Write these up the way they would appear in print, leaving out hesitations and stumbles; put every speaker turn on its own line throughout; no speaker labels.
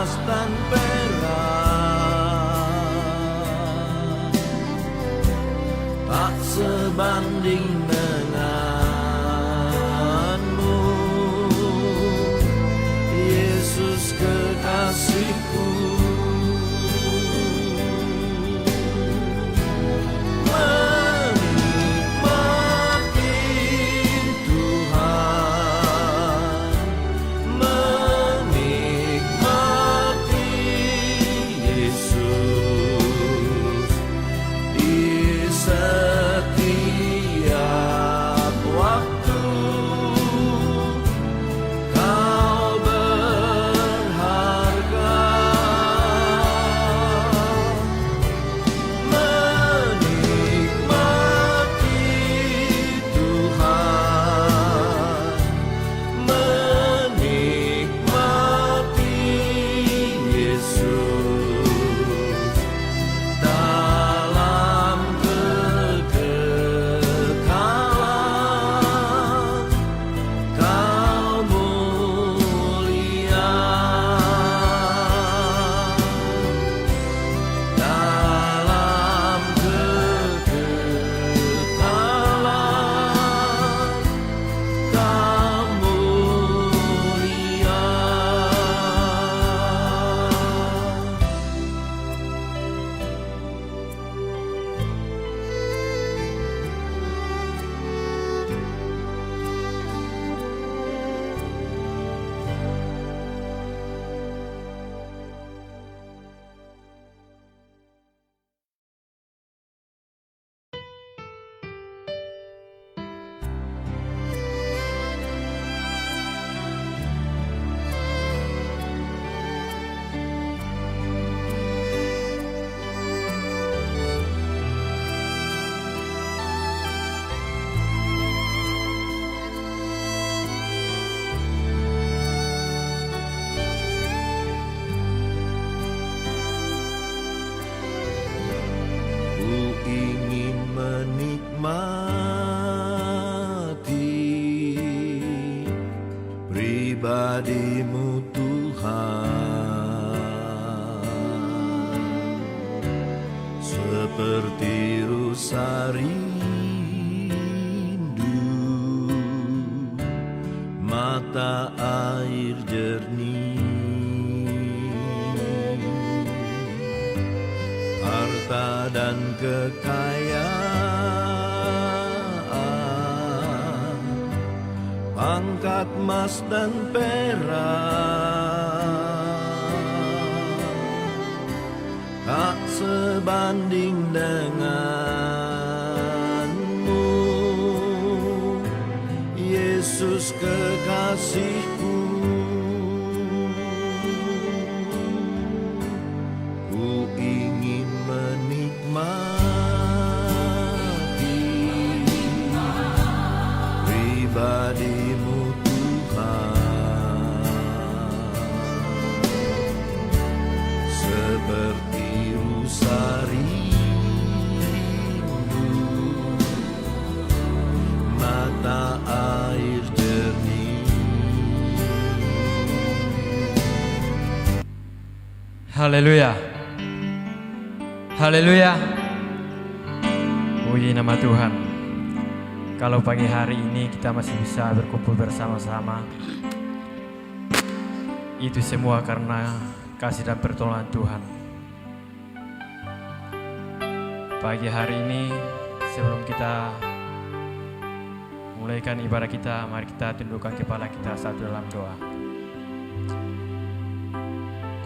emas dan perak tak sebanding denganmu, Yesus kekasihku. Pribadimu Tuhan, seperti rusa rindu mata air jernih, harta dan kekayaan, pangkat emas dan perak tak sebanding denganmu, Yesus kekasihku. Ku ingin menikmati pribadimu seperti rusa rindu mata air jernih.
Haleluya, haleluya, puji nama Tuhan. Kalau pagi hari ini kita masih bisa berkumpul bersama-sama, itu semua karena kasih dan pertolongan Tuhan. Pagi hari ini sebelum kita mulaikan ibadah kita, mari kita tundukkan kepala kita satu dalam doa.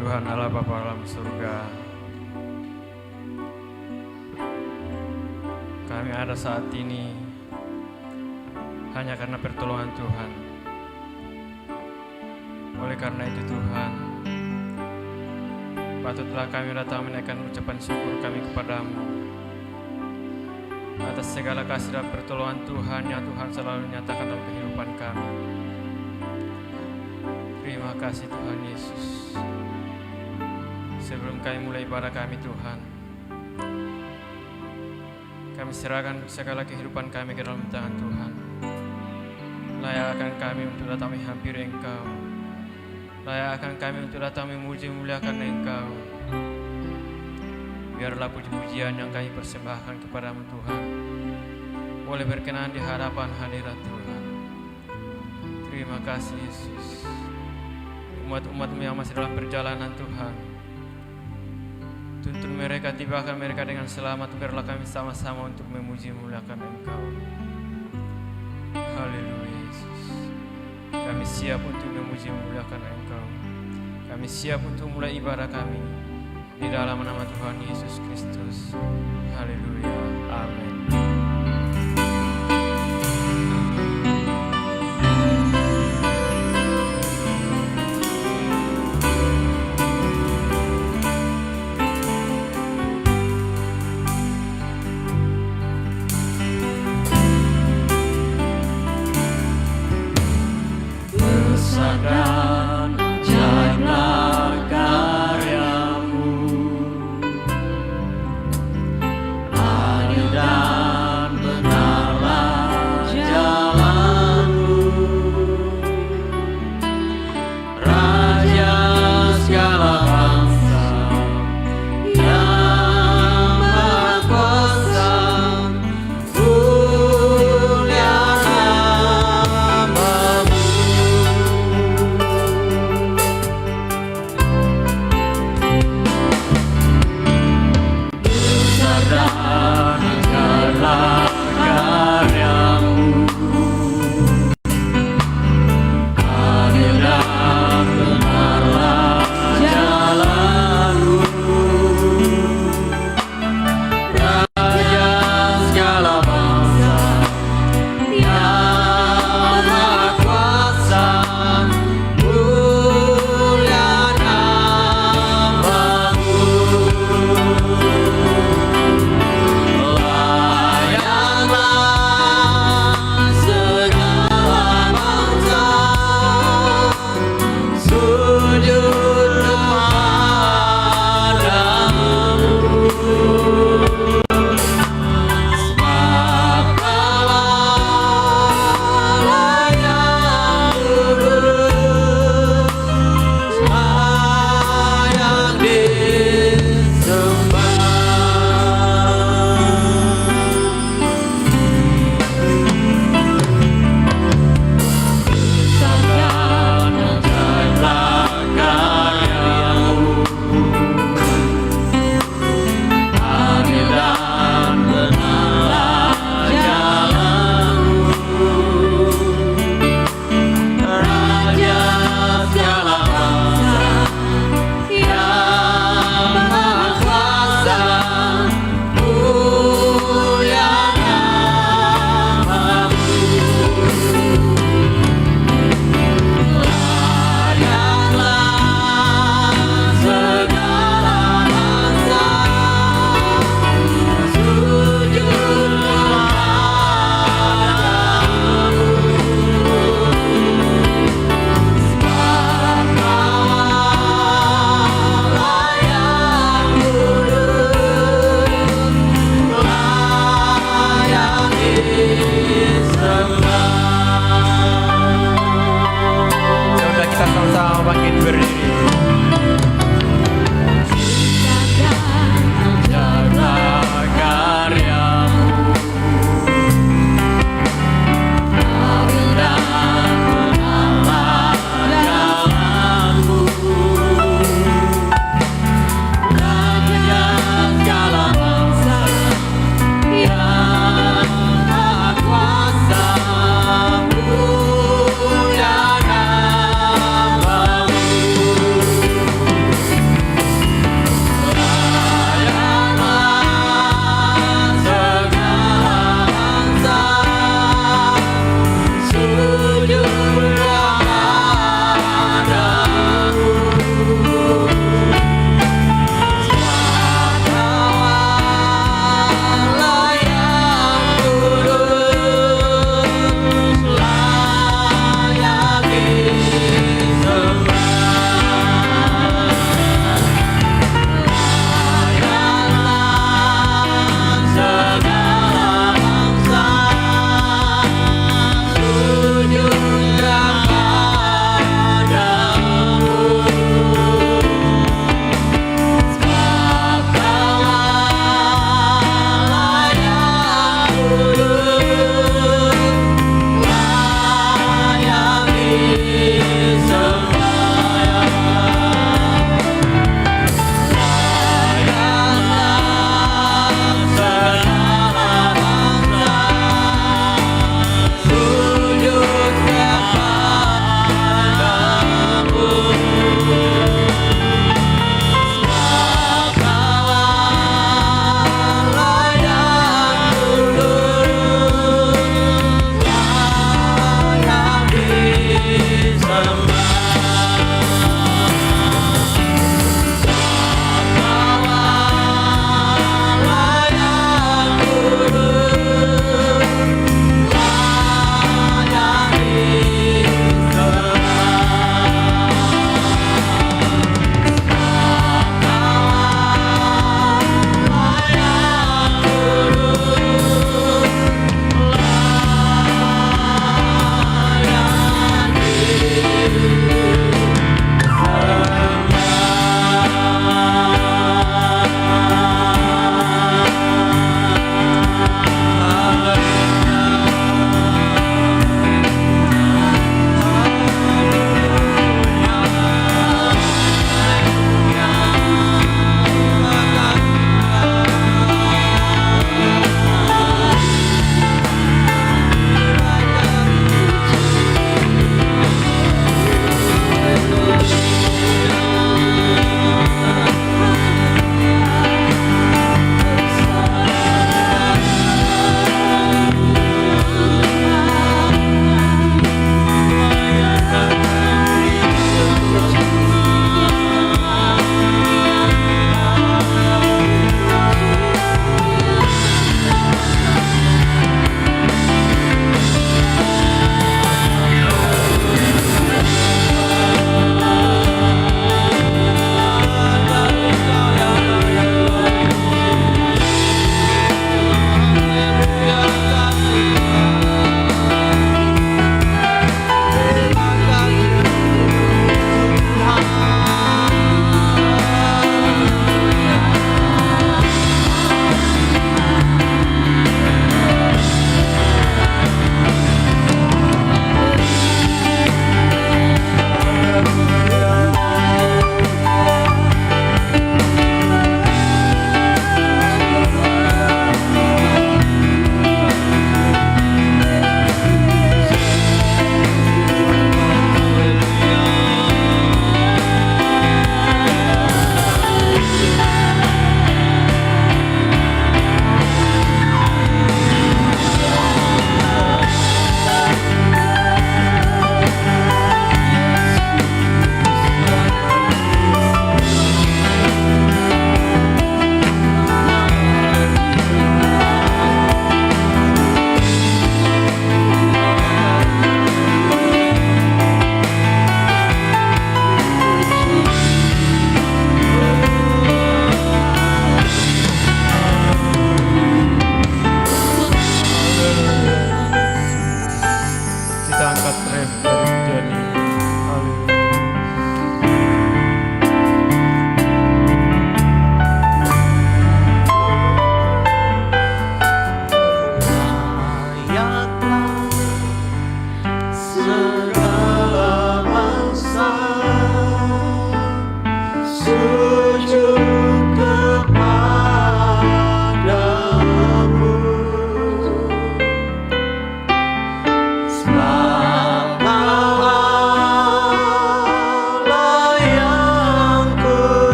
Tuhan Allah Bapa dalam surga, kami ada saat ini hanya karena pertolongan Tuhan. Oleh karena itu Tuhan, patutlah kami datang menaikkan ucapan syukur kami kepadamu atas segala kasih dan pertolongan Tuhan yang Tuhan selalu nyatakan dalam kehidupan kami. Terima kasih Tuhan Yesus. Sebelum kami mulai ibadah kami Tuhan, kami serahkan segala kehidupan kami ke dalam tangan Tuhan. Layakkan kami untuk datang menghampiri Engkau. Layak akan kami untuk datang memuji memuliakan Engkau. Biarlah puji-pujian yang kami persembahkan kepadamu Tuhan boleh berkenan di hadapan hadirat Tuhan. Terima kasih Yesus. Umat-umatmu yang masih dalam perjalanan Tuhan, tuntun mereka, tibakan mereka dengan selamat. Biarlah kami sama-sama untuk memuji memuliakan Engkau. Haleluya Yesus. Kami siap untuk memuji memuliakan Engkau. Kami siap untuk mulai ibadah kami di dalam nama Tuhan Yesus Kristus. Haleluya. Amin.
Besarkan ajaiblah karyamu, adil dan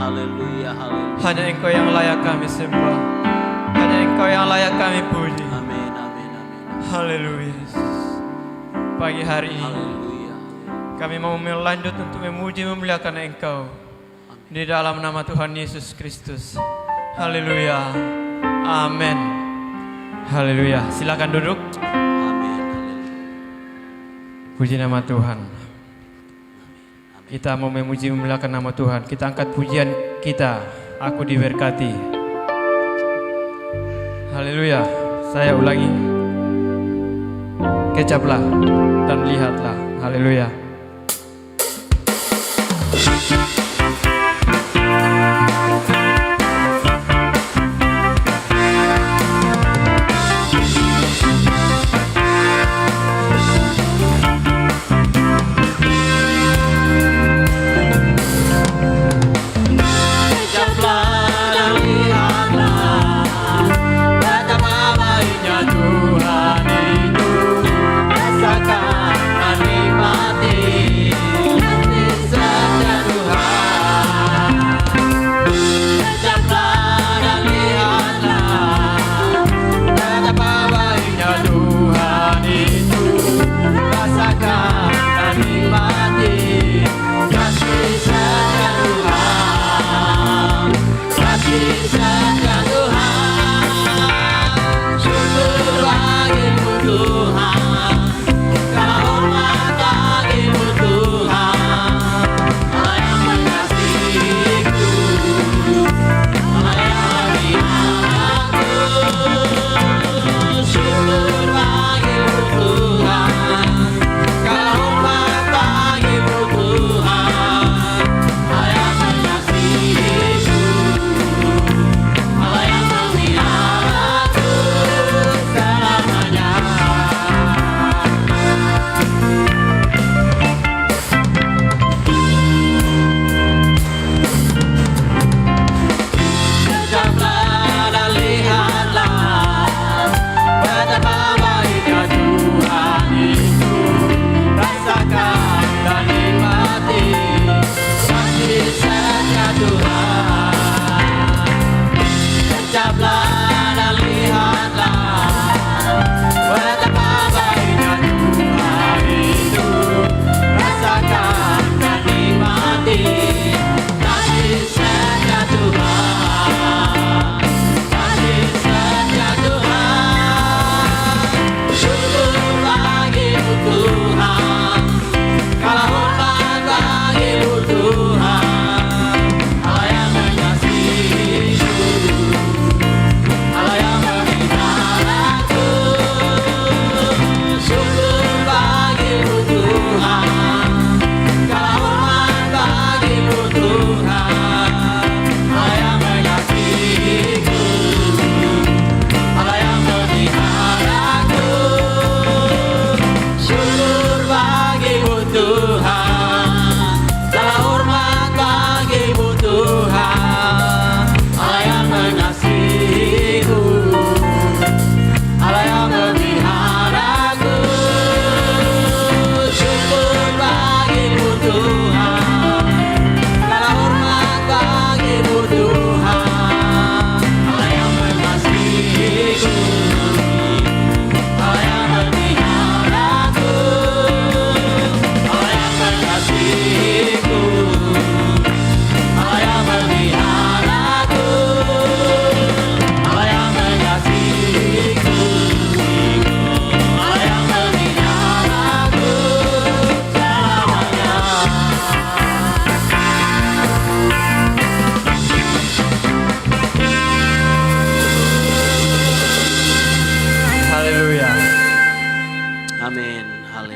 haleluya, haleluya.
Hanya Engkau yang layak kami sembah. Hanya Engkau yang layak kami puji.
Amin, amin, amin.
Haleluya. Pagi hari ini
Haleluya.
kami mau melanjut untuk memuji memuliakan Engkau di dalam nama Tuhan Yesus Kristus. Haleluya. Amin. Haleluya. Silakan duduk.
Amin, haleluya.
Puji nama Tuhan. Kita mau memuji memuliakan nama Tuhan. Kita angkat pujian kita. Aku diberkati. Haleluya. Saya ulangi. Kecaplah dan lihatlah. Haleluya.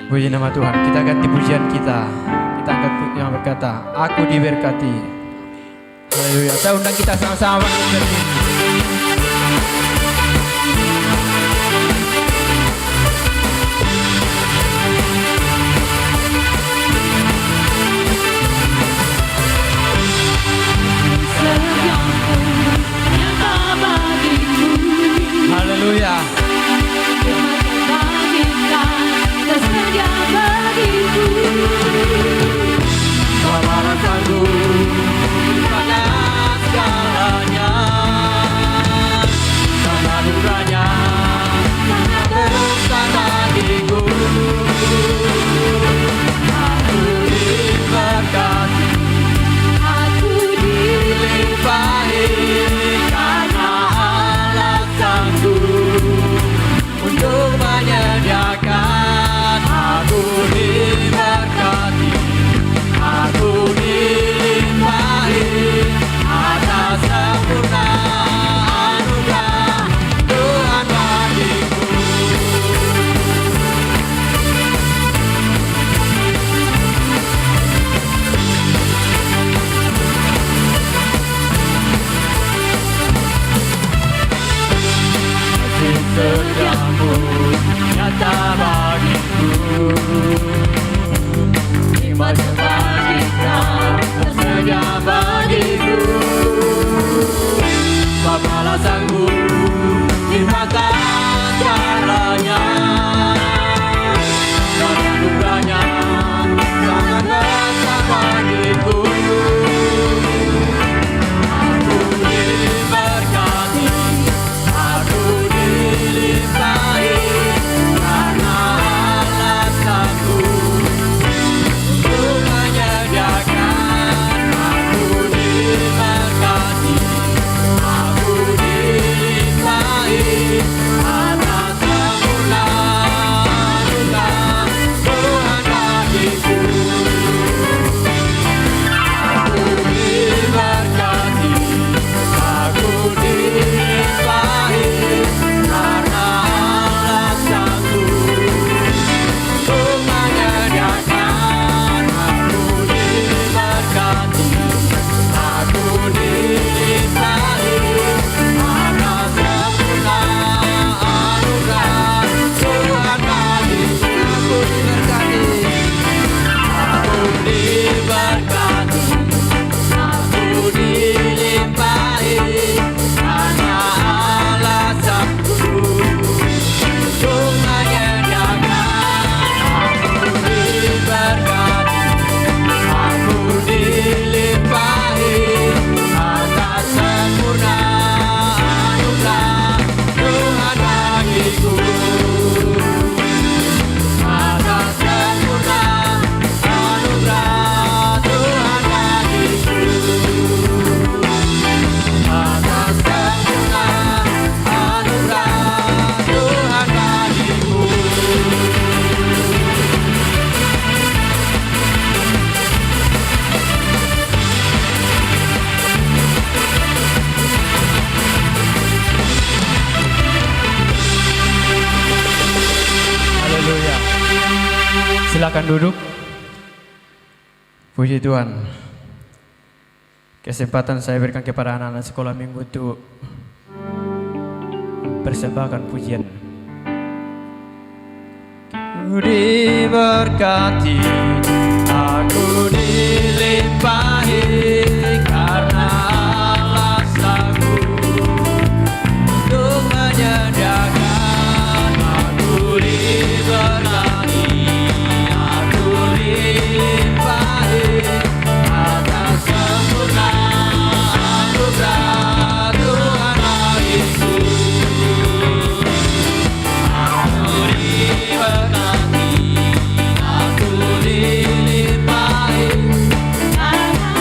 Puji nama Tuhan. Kita ganti pujian kita. Kita angkat yang berkata, aku diberkati. Haleluya. Saya undang kita sama-sama berdiri. Haleluya. Tersedia bagiku. nyata bagiku. Iman kebajikan tersedia bagiku. Pembalasanku limpahkan caranya, dan anugerahnya sangat besar bagiku. Aku diberkati, aku dilimpahi, karena alasanku untuk menyediakan. Aku diberkati, aku dilimpahi, atas sempurna anugerah Tuhan bagiku. Aku diberkati, aku dilimpahi, karena alasanku untuk menyediakan. Aku diberkati, aku dilimpahi, atas sempurna anugerah Tuhan bagiku. Aku diberkati, aku dilimpahi, karena alasanku untuk menyediakan. Aku diberkati, aku dilimpahi, atas sempurna anugerah Tuhan bagiku. Atas sempurna anugerah Tuhan bagiku. Atas sempurna anugerah Tuhan bagiku. Haleluya. Silakan duduk. Puji Tuhan. Kesempatan saya berikan kepada anak-anak sekolah minggu untuk persembahkan pujian. Ku diberkati, aku dilimpahi, karena alasanku untuk menyediakan. Aku diberkati, aku dilimpahi, atas sempurna anugerah Tuhan bagiku. Aku diberkati, aku dilimpahi, karena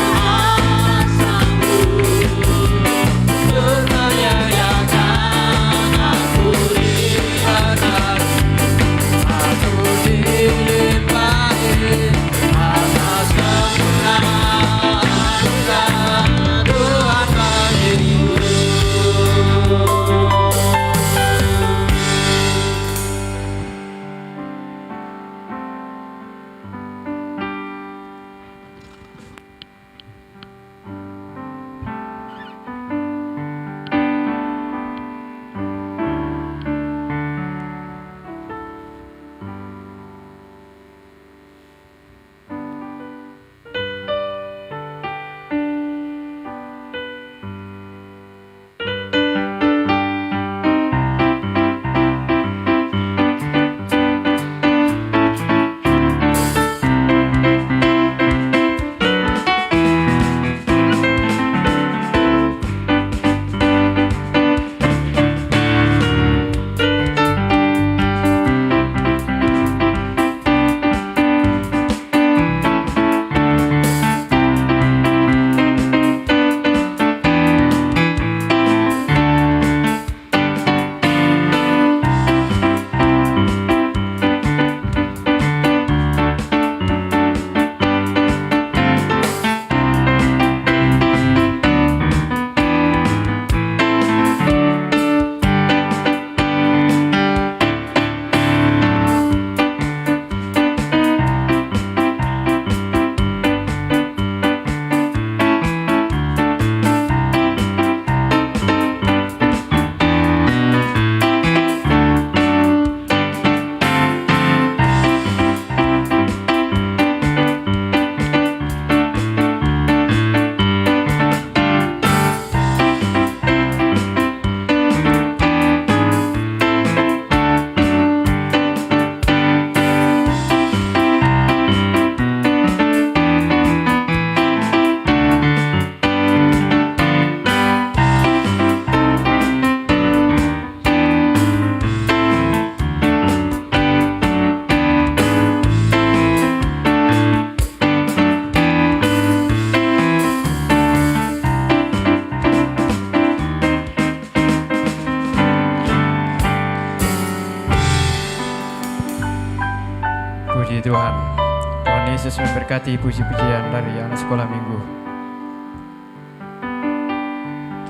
memberkati puji-pujian dari anak sekolah minggu.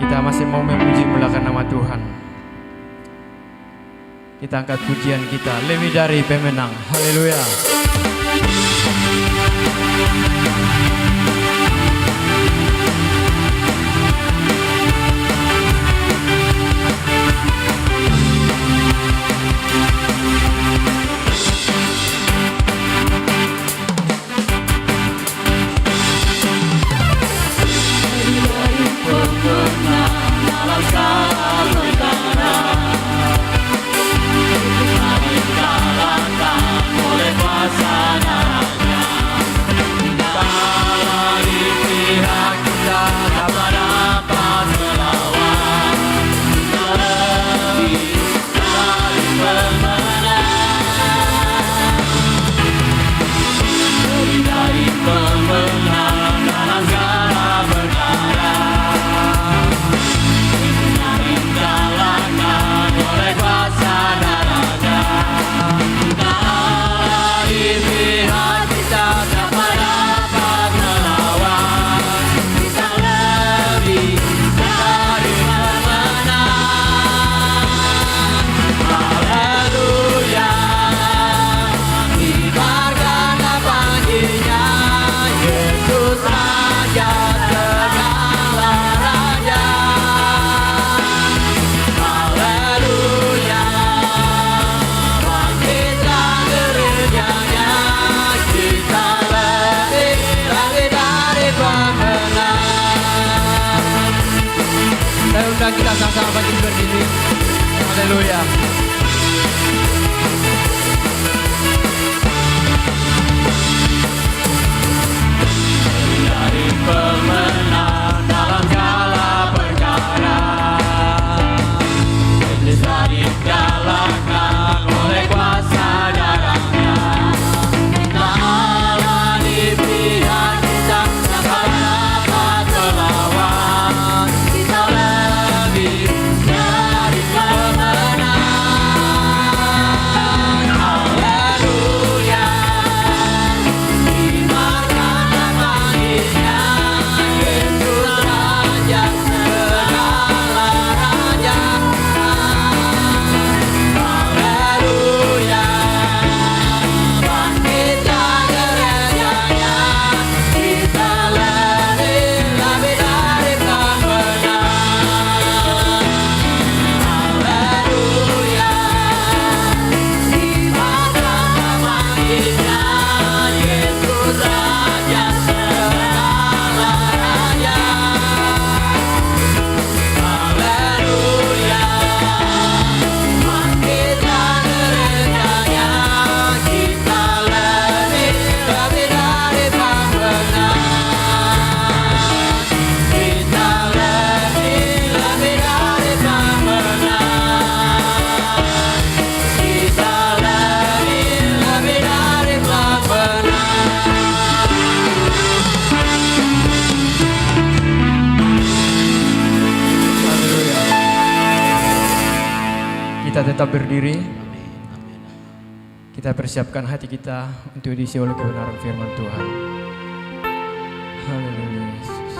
Kita masih mau memuji mulakan nama Tuhan. Kita angkat pujian kita lebih dari pemenang. Haleluya. Kita sama-sama bangkit berdiri. Haleluya. Dari pemenang dalam segala perkara, dari dikalahkan oleh kuasa darahnya. Allah di pihak kita, siapa dapat melawan? Kita lebih dari pemenang. Haleluya. Dimakan namanya Yesus Raja segala raja. Haleluya. Bangkitlah gerejanya, kita lebih dari pemenang. Haleluya. Dimakan namanya Yesus Raja segala raja. Haleluya. Bangkitlah gerejanya, kita lebih dari pemenang. Kita lebih dari pemenang. Kita lebih dari pemenang. Haleluya. Kita tetap berdiri. Kita persiapkan hati kita untuk diisi oleh kebenaran firman Tuhan. Haleluya Yesus.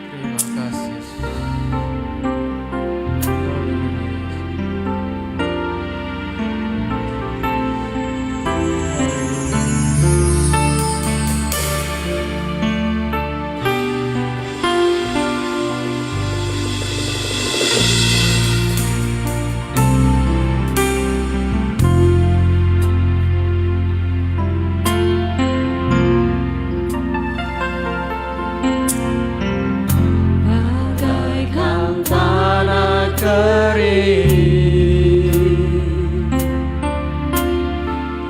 Terima kasih Yesus. Haleluya Yesus. Bagaikan tanah kering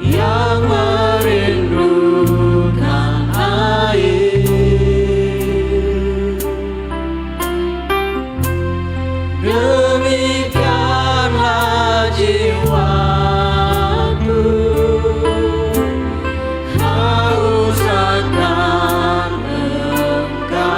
yang merindukan air, demikianlah jiwaku haus akan Engkau.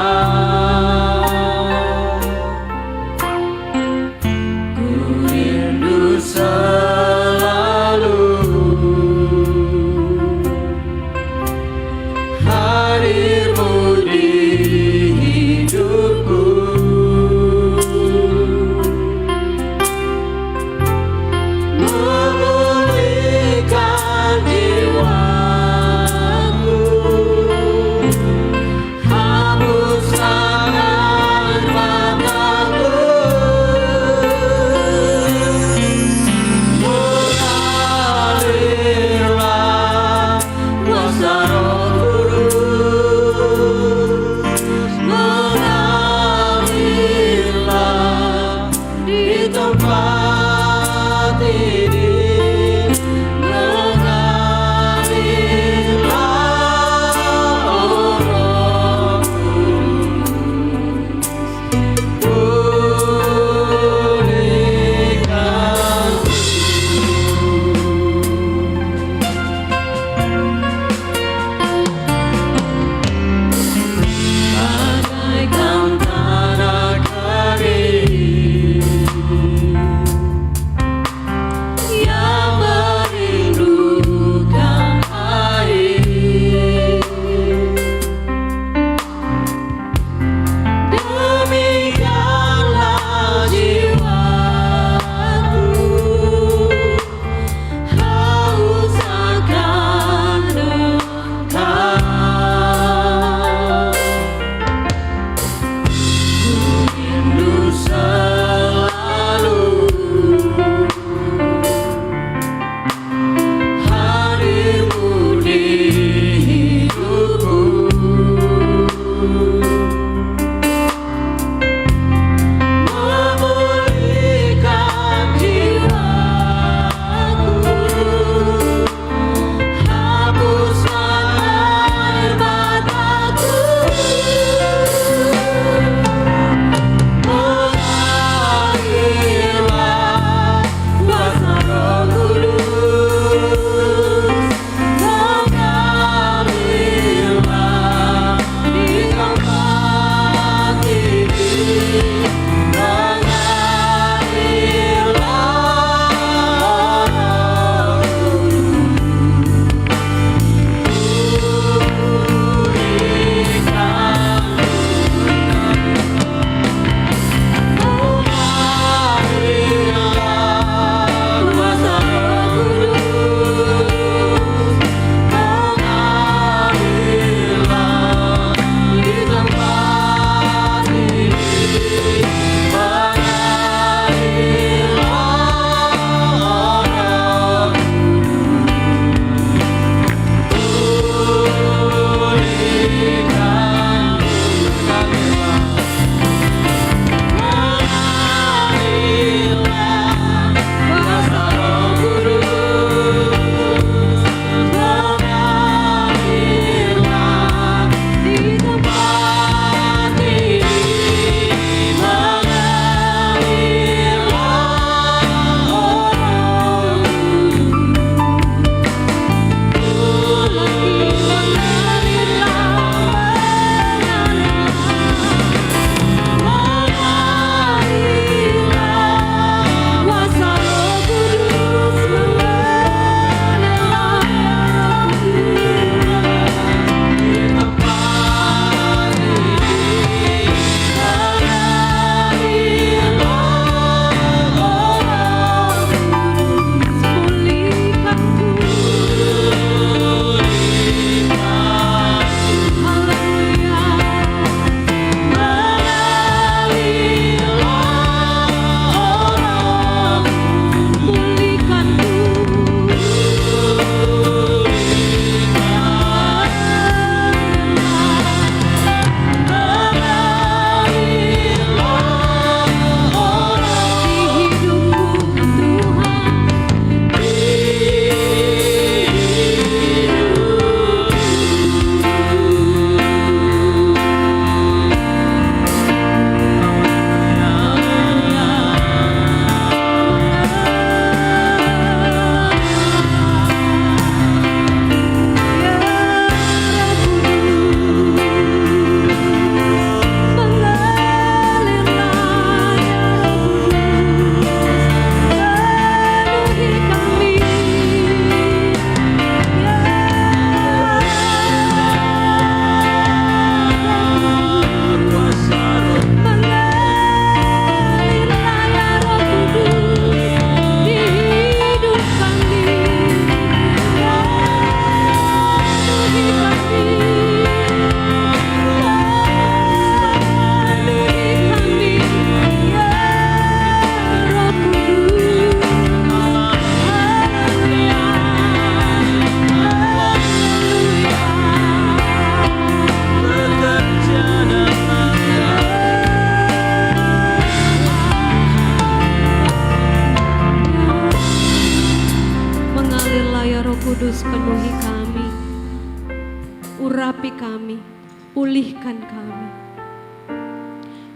pulihkan kami.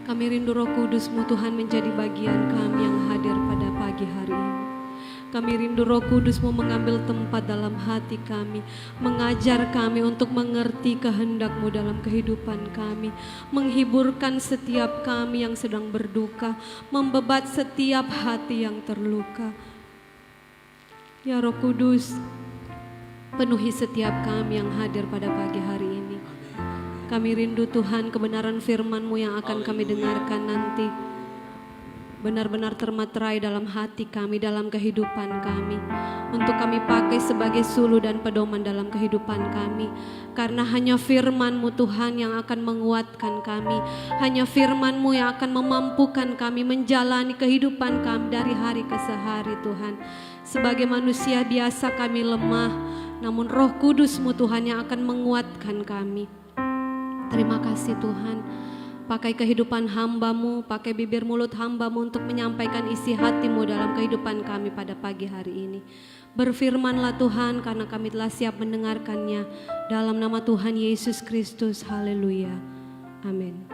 Kami rindu Roh Kudus-Mu Tuhan menjadi bagian kami yang hadir pada pagi hari ini. Kami rindu Roh Kudus-Mu mengambil tempat dalam hati kami, mengajar kami untuk mengerti kehendak-Mu dalam kehidupan kami, menghiburkan setiap kami yang sedang berduka, membebat setiap hati yang terluka. Ya Roh Kudus, penuhi setiap kami yang hadir pada pagi hari ini. Kami rindu Tuhan kebenaran firman-Mu yang akan kami dengarkan nanti benar-benar termaterai dalam hati kami, dalam kehidupan kami, untuk kami pakai sebagai suluh dan pedoman dalam kehidupan kami. Karena hanya firman-Mu Tuhan yang akan menguatkan kami, hanya firman-Mu yang akan memampukan kami menjalani kehidupan kami dari hari ke hari Tuhan. Sebagai manusia biasa kami lemah, namun Roh Kudus-Mu Tuhan yang akan menguatkan kami. Terima kasih Tuhan. Pakai kehidupan hamba-Mu, pakai bibir mulut hamba-Mu untuk menyampaikan isi hati-Mu dalam kehidupan kami pada pagi hari ini. Berfirmanlah Tuhan, karena kami telah siap mendengarkannya. Dalam nama Tuhan Yesus Kristus, haleluya. Amin.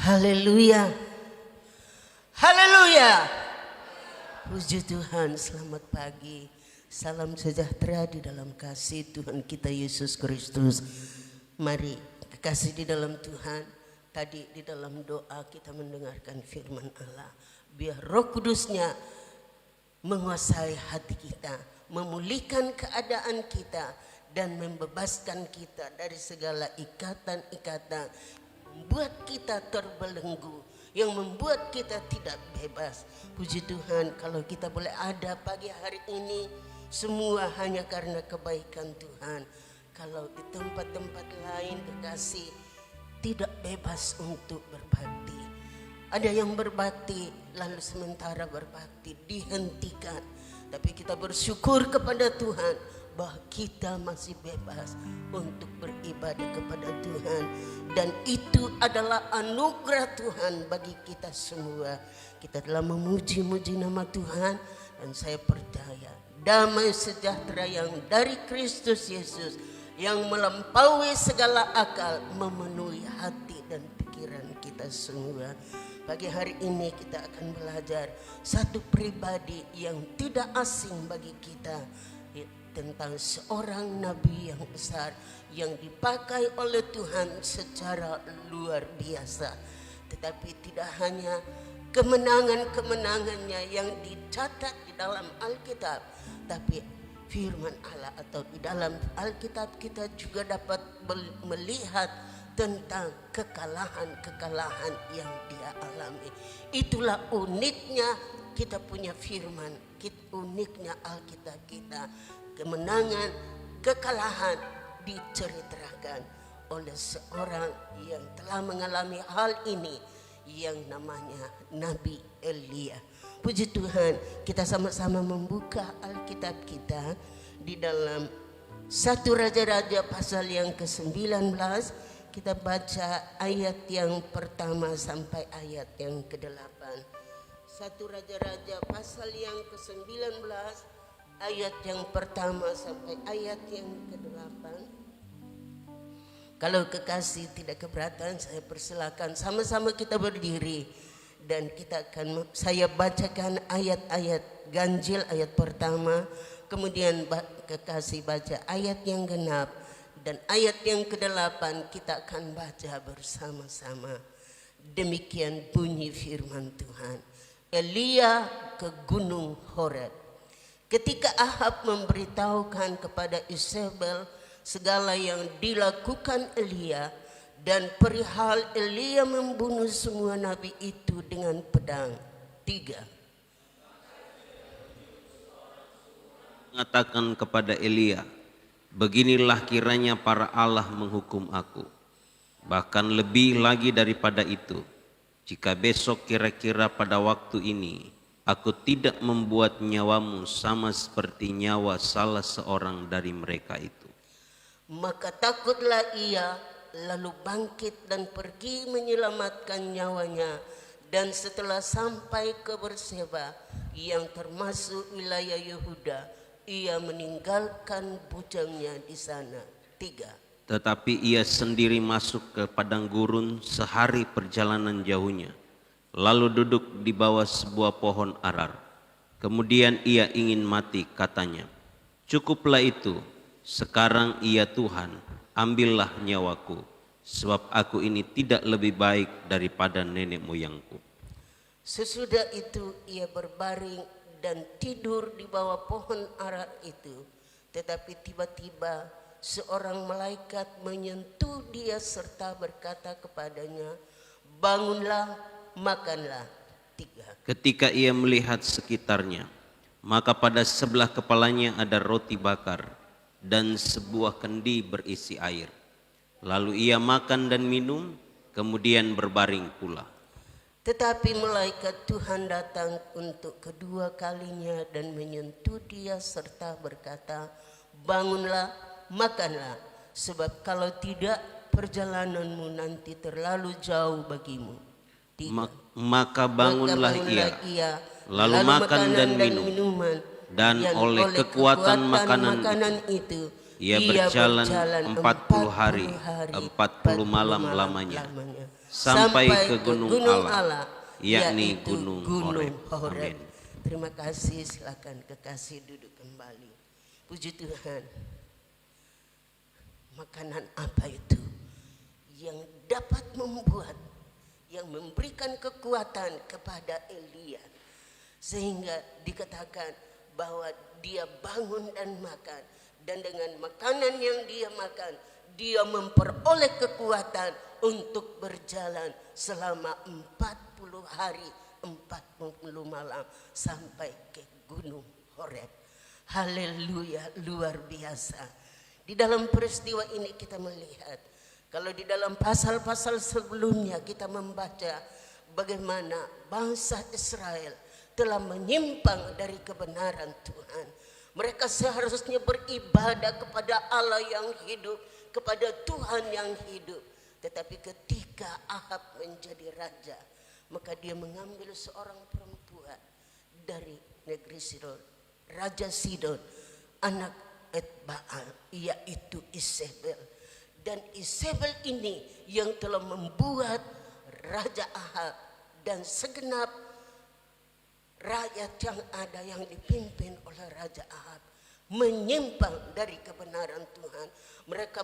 Haleluya. Haleluya. Puji Tuhan, selamat pagi. Salam sejahtera di dalam kasih Tuhan kita Yesus Kristus. Mari kekasih di dalam Tuhan. Tadi di dalam doa kita mendengarkan firman Allah. Biar Roh Kudusnya menguasai hati kita, memulihkan keadaan kita, dan membebaskan kita dari segala ikatan-ikatan membuat kita terbelenggu, yang membuat kita tidak bebas. Puji Tuhan, kalau kita boleh ada pagi hari ini, semua hanya karena kebaikan Tuhan. Kalau di tempat-tempat lain kekasih tidak bebas untuk berbakti. Ada yang berbakti lalu sementara berbakti dihentikan. Tapi kita bersyukur kepada Tuhan bahwa kita masih bebas untuk beribadah kepada Tuhan, dan itu adalah anugerah Tuhan bagi kita semua. Kita telah memuji-muji nama Tuhan, dan saya percaya damai sejahtera yang dari Kristus Yesus yang melampaui segala akal memenuhi hati dan pikiran kita semua. Pagi hari ini kita akan belajar satu pribadi yang tidak asing bagi kita, tentang seorang nabi yang besar yang dipakai oleh Tuhan secara luar biasa. Tetapi tidak hanya kemenangan-kemenangannya yang dicatat di dalam Alkitab, tapi firman Allah atau di dalam Alkitab kita juga dapat melihat tentang kekalahan-kekalahan yang dia alami. Itulah uniknya kita punya firman, uniknya Alkitab kita. Kemenangan, kekalahan diceritakan oleh seorang yang telah mengalami hal ini, yang namanya Nabi Elia. Puji Tuhan, kita sama-sama membuka Alkitab kita di dalam 1 Raja-Raja pasal yang ke-19. Kita baca ayat yang pertama sampai ayat yang ke-8. 1 Raja-Raja pasal yang ke-19 ayat yang pertama sampai ayat yang ke-8. Kalau kekasih tidak keberatan, saya persilakan sama-sama kita berdiri dan saya bacakan ayat-ayat ganjil, ayat pertama, kemudian kekasih baca ayat yang genap, dan ayat yang ke-8 kita akan baca bersama-sama. Demikian bunyi firman Tuhan. Elia ke Gunung Horeb. Ketika Ahab memberitahukan kepada Isabel segala yang dilakukan Elia, dan perihal Elia membunuh semua nabi itu dengan pedang. 3.
Mengatakan kepada Elia, beginilah kiranya para Allah menghukum aku. Bahkan lebih lagi daripada itu, jika besok kira-kira pada waktu ini aku tidak membuat nyawamu sama seperti nyawa salah seorang dari mereka itu.
Maka takutlah ia, lalu bangkit dan pergi menyelamatkan nyawanya. Dan setelah sampai ke Berseba yang termasuk wilayah Yehuda, ia meninggalkan bujangnya di sana. 3.
Tetapi ia sendiri masuk ke padang gurun sehari perjalanan jauhnya, lalu duduk di bawah sebuah pohon arar. Kemudian ia ingin mati, katanya, cukuplah itu, sekarang ia Tuhan, ambillah nyawaku, sebab aku ini tidak lebih baik daripada nenek moyangku.
Sesudah itu ia berbaring dan tidur di bawah pohon arar itu. Tetapi tiba-tiba seorang malaikat menyentuh dia serta berkata kepadanya, bangunlah, makanlah. 3.
Ketika ia melihat sekitarnya, maka pada sebelah kepalanya ada roti bakar dan sebuah kendi berisi air. Lalu ia makan dan minum, kemudian berbaring pula.
Tetapi malaikat Tuhan datang untuk kedua kalinya dan menyentuh dia serta berkata, bangunlah, makanlah, sebab kalau tidak perjalananmu nanti terlalu jauh bagimu. 3.
Maka bangunlah ia, lalu makan dan minuman, dan oleh kekuatan makanan itu ia berjalan 40 hari, 40 malam lamanya, sampai ke gunung Allah, yakni gunung Horeb. Amin.
Terima kasih, silakan kekasih duduk kembali. Puji Tuhan. Makanan apa itu yang dapat membuat, yang memberikan kekuatan kepada Elia, sehingga dikatakan bahwa dia bangun dan makan, dan dengan makanan yang dia makan dia memperoleh kekuatan untuk berjalan selama 40 hari 40 malam sampai ke gunung Horeb. Haleluya, luar biasa. Di dalam peristiwa ini kita melihat, kalau di dalam pasal-pasal sebelumnya kita membaca bagaimana bangsa Israel telah menyimpang dari kebenaran Tuhan. Mereka seharusnya beribadah kepada Allah yang hidup, kepada Tuhan yang hidup. Tetapi ketika Ahab menjadi raja, maka dia mengambil seorang perempuan dari negeri Sidon, Raja Sidon, anak Etbaal, yaitu Isabel. Dan Isabel ini yang telah membuat Raja Ahab dan segenap rakyat yang ada yang dipimpin oleh Raja Ahab menyimpang dari kebenaran Tuhan. Mereka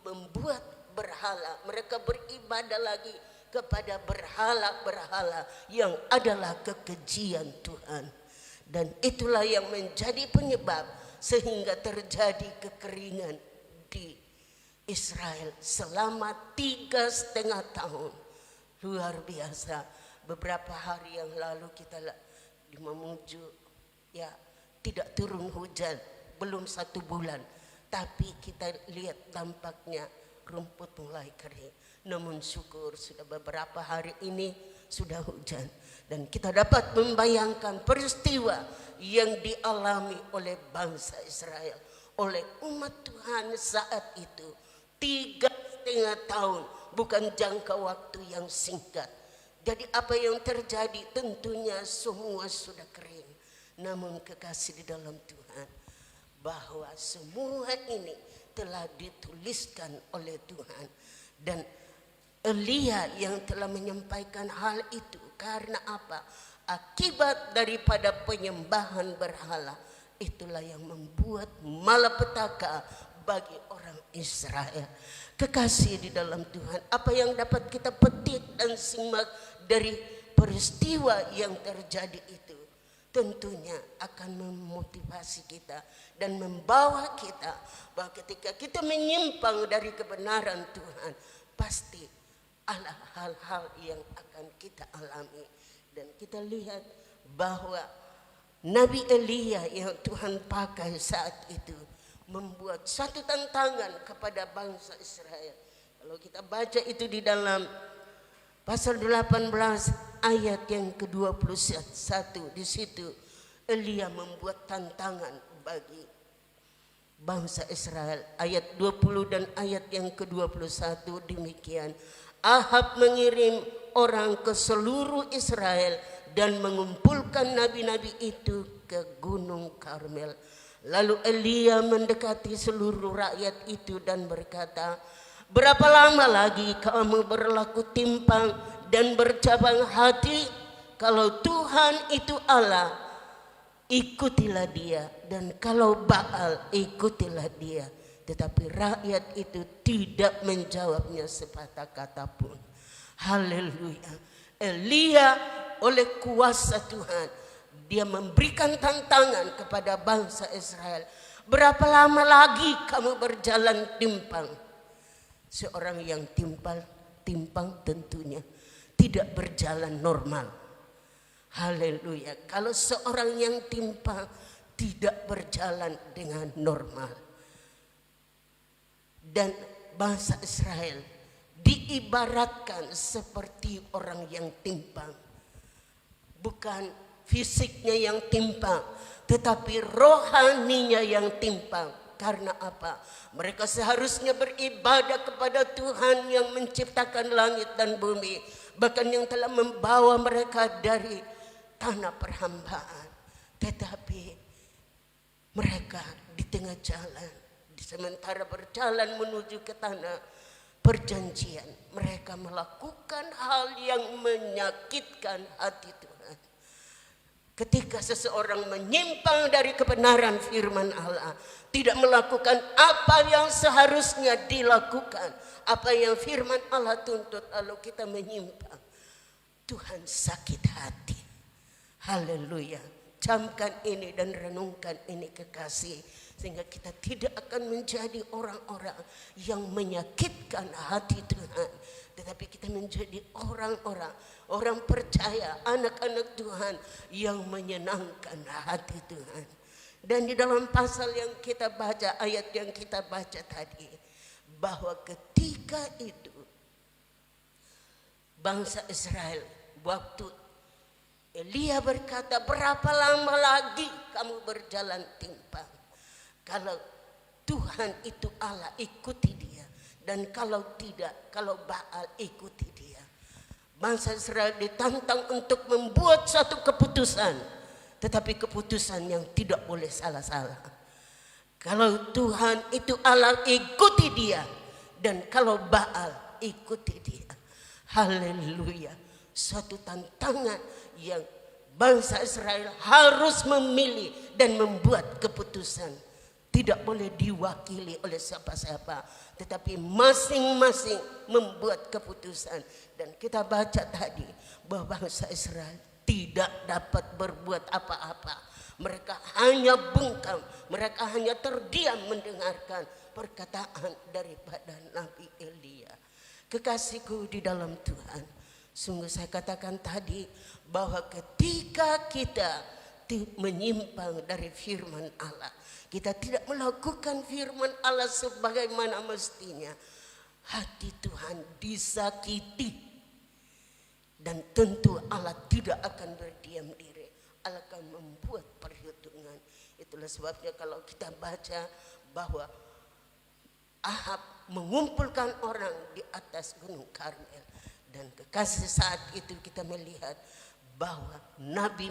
membuat berhala, mereka beribadah lagi kepada berhala-berhala yang adalah kekejian Tuhan. Dan itulah yang menjadi penyebab sehingga terjadi kekeringan di Israel selama 3,5 tahun. Luar biasa. Beberapa hari yang lalu kita memuju, ya, tidak turun hujan, belum 1 bulan, tapi kita lihat dampaknya rumput mulai kering. Namun syukur sudah beberapa hari ini sudah hujan, dan kita dapat membayangkan peristiwa yang dialami oleh bangsa Israel, oleh umat Tuhan saat itu. 3,5 tahun, bukan jangka waktu yang singkat. Jadi apa yang terjadi, tentunya semua sudah kering. Namun kekasih di dalam Tuhan, bahwa semua ini telah dituliskan oleh Tuhan. Dan Elia yang telah menyampaikan hal itu, karena apa? Akibat daripada penyembahan berhala, itulah yang membuat malapetaka bagi orang Israel. Kekasih di dalam Tuhan, apa yang dapat kita petik dan simak dari peristiwa yang terjadi itu, tentunya akan memotivasi kita dan membawa kita bahwa ketika kita menyimpang dari kebenaran Tuhan, pasti ada hal-hal yang akan kita alami. Dan kita lihat bahwa Nabi Elia yang Tuhan pakai saat itu membuat satu tantangan kepada bangsa Israel. Kalau kita baca itu di dalam pasal 18 ayat yang ke-21 di situ Elia membuat tantangan bagi bangsa Israel. Ayat 20 dan ayat yang ke-21 demikian. Ahab mengirim orang ke seluruh Israel dan mengumpulkan nabi-nabi itu ke Gunung Karmel. Lalu Elia mendekati seluruh rakyat itu dan berkata, berapa lama lagi kamu berlaku timpang dan bercabang hati? Kalau Tuhan itu Allah, ikutilah dia, dan kalau Baal, ikutilah dia. Tetapi rakyat itu tidak menjawabnya sepatah kata pun. Haleluya. Elia oleh kuasa Tuhan, dia memberikan tantangan kepada bangsa Israel. Berapa lama lagi kamu berjalan timpang? Seorang yang timpang tentunya tidak berjalan normal. Haleluya. Kalau seorang yang timpang tidak berjalan dengan normal. Dan bangsa Israel diibaratkan seperti orang yang timpang. Bukan fisiknya yang timpang, tetapi rohaninya yang timpang. Karena apa? Mereka seharusnya beribadah kepada Tuhan yang menciptakan langit dan bumi, bahkan yang telah membawa mereka dari tanah perhambaan. Tetapi mereka di tengah jalan, sementara berjalan menuju ke tanah perjanjian, mereka melakukan hal yang menyakitkan hati Tuhan. Ketika seseorang menyimpang dari kebenaran firman Allah, tidak melakukan apa yang seharusnya dilakukan, apa yang firman Allah tuntut, lalu kita menyimpang, Tuhan sakit hati. Haleluya. Camkan ini dan renungkan ini kekasih, sehingga kita tidak akan menjadi orang-orang yang menyakitkan hati Tuhan, tetapi kita menjadi orang percaya, anak-anak Tuhan yang menyenangkan hati Tuhan. Dan di dalam pasal yang kita baca, ayat yang kita baca tadi, bahwa ketika itu bangsa Israel, waktu Elia berkata, berapa lama lagi kamu berjalan timpang? Kalau Tuhan itu Allah, ikuti dia. Dan kalau tidak, kalau Baal, ikuti dia. Bangsa Israel ditantang untuk membuat satu keputusan, tetapi keputusan yang tidak boleh salah-salah. Kalau Tuhan itu Allah, ikuti dia. Dan kalau Baal, ikuti dia. Haleluya. Suatu tantangan yang bangsa Israel harus memilih dan membuat keputusan. Tidak boleh diwakili oleh siapa-siapa, tetapi masing-masing membuat keputusan. Dan kita baca tadi bahwa bangsa Israel tidak dapat berbuat apa-apa. Mereka hanya bungkam, mereka hanya terdiam mendengarkan perkataan daripada Nabi Elia. Kekasihku di dalam Tuhan, sungguh saya katakan tadi bahwa ketika kita menyimpang dari firman Allah, kita tidak melakukan firman Allah sebagaimana mestinya, hati Tuhan disakiti. Dan tentu Allah tidak akan berdiam diri, Allah akan membuat perhitungan. Itulah sebabnya kalau kita baca bahwa Ahab mengumpulkan orang di atas Gunung Karmel, dan kekasih saat itu kita melihat bahwa Nabi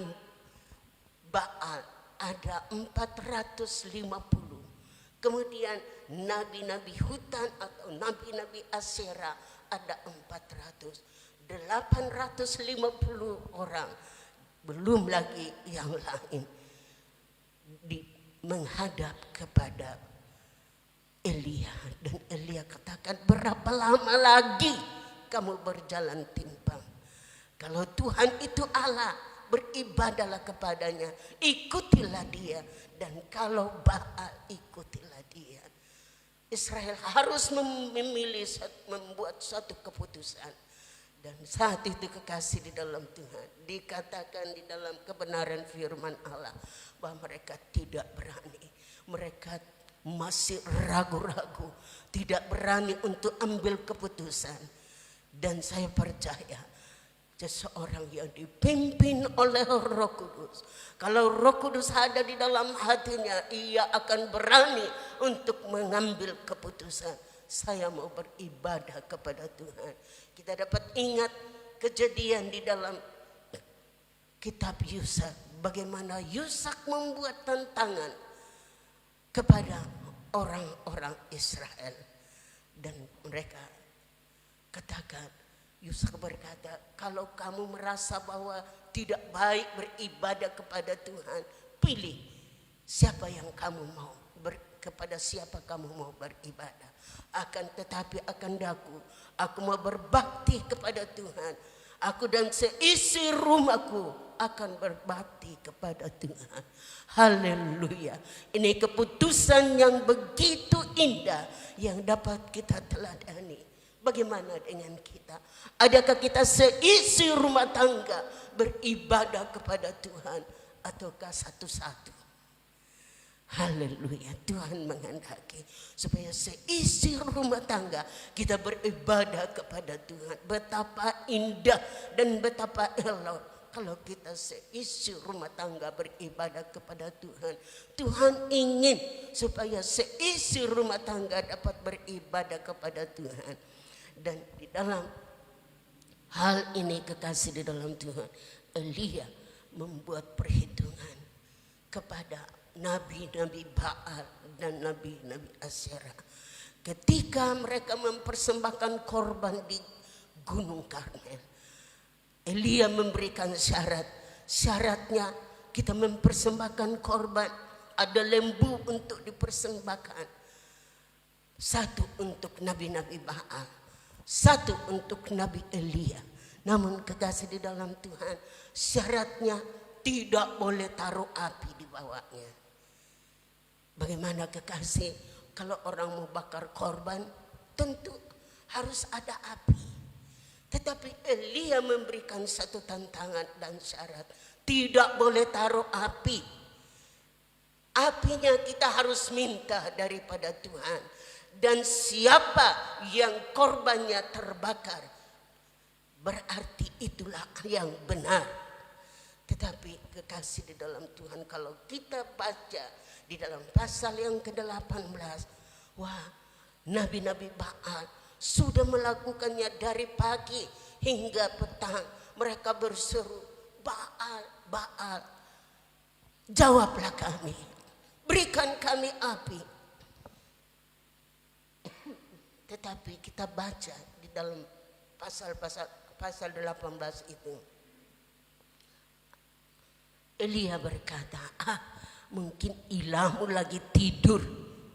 Baal ada 450. Kemudian nabi-nabi hutan atau nabi-nabi Asyera ada 400. 850 orang, belum lagi yang lain, menghadap kepada Elia. Dan Elia katakan, berapa lama lagi kamu berjalan timpang? Kalau Tuhan itu Allah, beribadahlah kepadanya, ikutilah dia. Dan kalau Baal, ikutilah dia. Israel harus memilih, membuat satu keputusan. Dan saat itu kekasih di dalam Tuhan, dikatakan di dalam kebenaran firman Allah bahwa mereka tidak berani, mereka masih ragu-ragu, tidak berani untuk ambil keputusan. Dan saya percaya seseorang yang dipimpin oleh Roh Kudus. Kalau Roh Kudus ada di dalam hatinya, ia akan berani untuk mengambil keputusan. Saya mau beribadah kepada Tuhan. Kita dapat ingat kejadian di dalam kitab Yusak. Bagaimana Yusak membuat tantangan kepada orang-orang Israel. Dan mereka katakan, Yusak berkata, kalau kamu merasa bahwa tidak baik beribadah kepada Tuhan, pilih siapa yang kamu mau, kepada siapa kamu mau beribadah. Akan tetapi akan aku mau berbakti kepada Tuhan. Aku dan seisi rumahku akan berbakti kepada Tuhan. Haleluya. Ini keputusan yang begitu indah yang dapat kita teladani. Bagaimana dengan kita? Adakah kita seisi rumah tangga beribadah kepada Tuhan ataukah satu-satu? Haleluya. Tuhan menghendaki supaya seisi rumah tangga kita beribadah kepada Tuhan. Betapa indah dan betapa elok kalau kita seisi rumah tangga beribadah kepada Tuhan. Tuhan ingin supaya seisi rumah tangga dapat beribadah kepada Tuhan. Dan di dalam hal ini kekasih di dalam Tuhan, Elia membuat perhitungan kepada nabi-nabi Baal dan nabi-nabi Asyera. Ketika mereka mempersembahkan korban di Gunung Karmel, Elia memberikan syarat. Syaratnya kita mempersembahkan korban, ada lembu untuk dipersembahkan. Satu untuk nabi-nabi Baal, satu untuk Nabi Elia. Namun kekasih di dalam Tuhan, syaratnya tidak boleh taruh api di bawahnya. Bagaimana kekasih? Kalau orang mau bakar korban, tentu harus ada api. Tetapi Elia memberikan satu tantangan dan syarat. Tidak boleh taruh api. Apinya kita harus minta daripada Tuhan. Dan siapa yang korbannya terbakar, berarti itulah yang benar. Tetapi kekasih di dalam Tuhan, kalau kita baca di dalam pasal yang ke-18, wah, nabi-nabi Baal sudah melakukannya dari pagi hingga petang. Mereka berseru, Baal, Baal, jawablah kami, berikan kami api. Tetapi kita baca di dalam pasal 18 itu, Elia berkata, mungkin ilahmu lagi tidur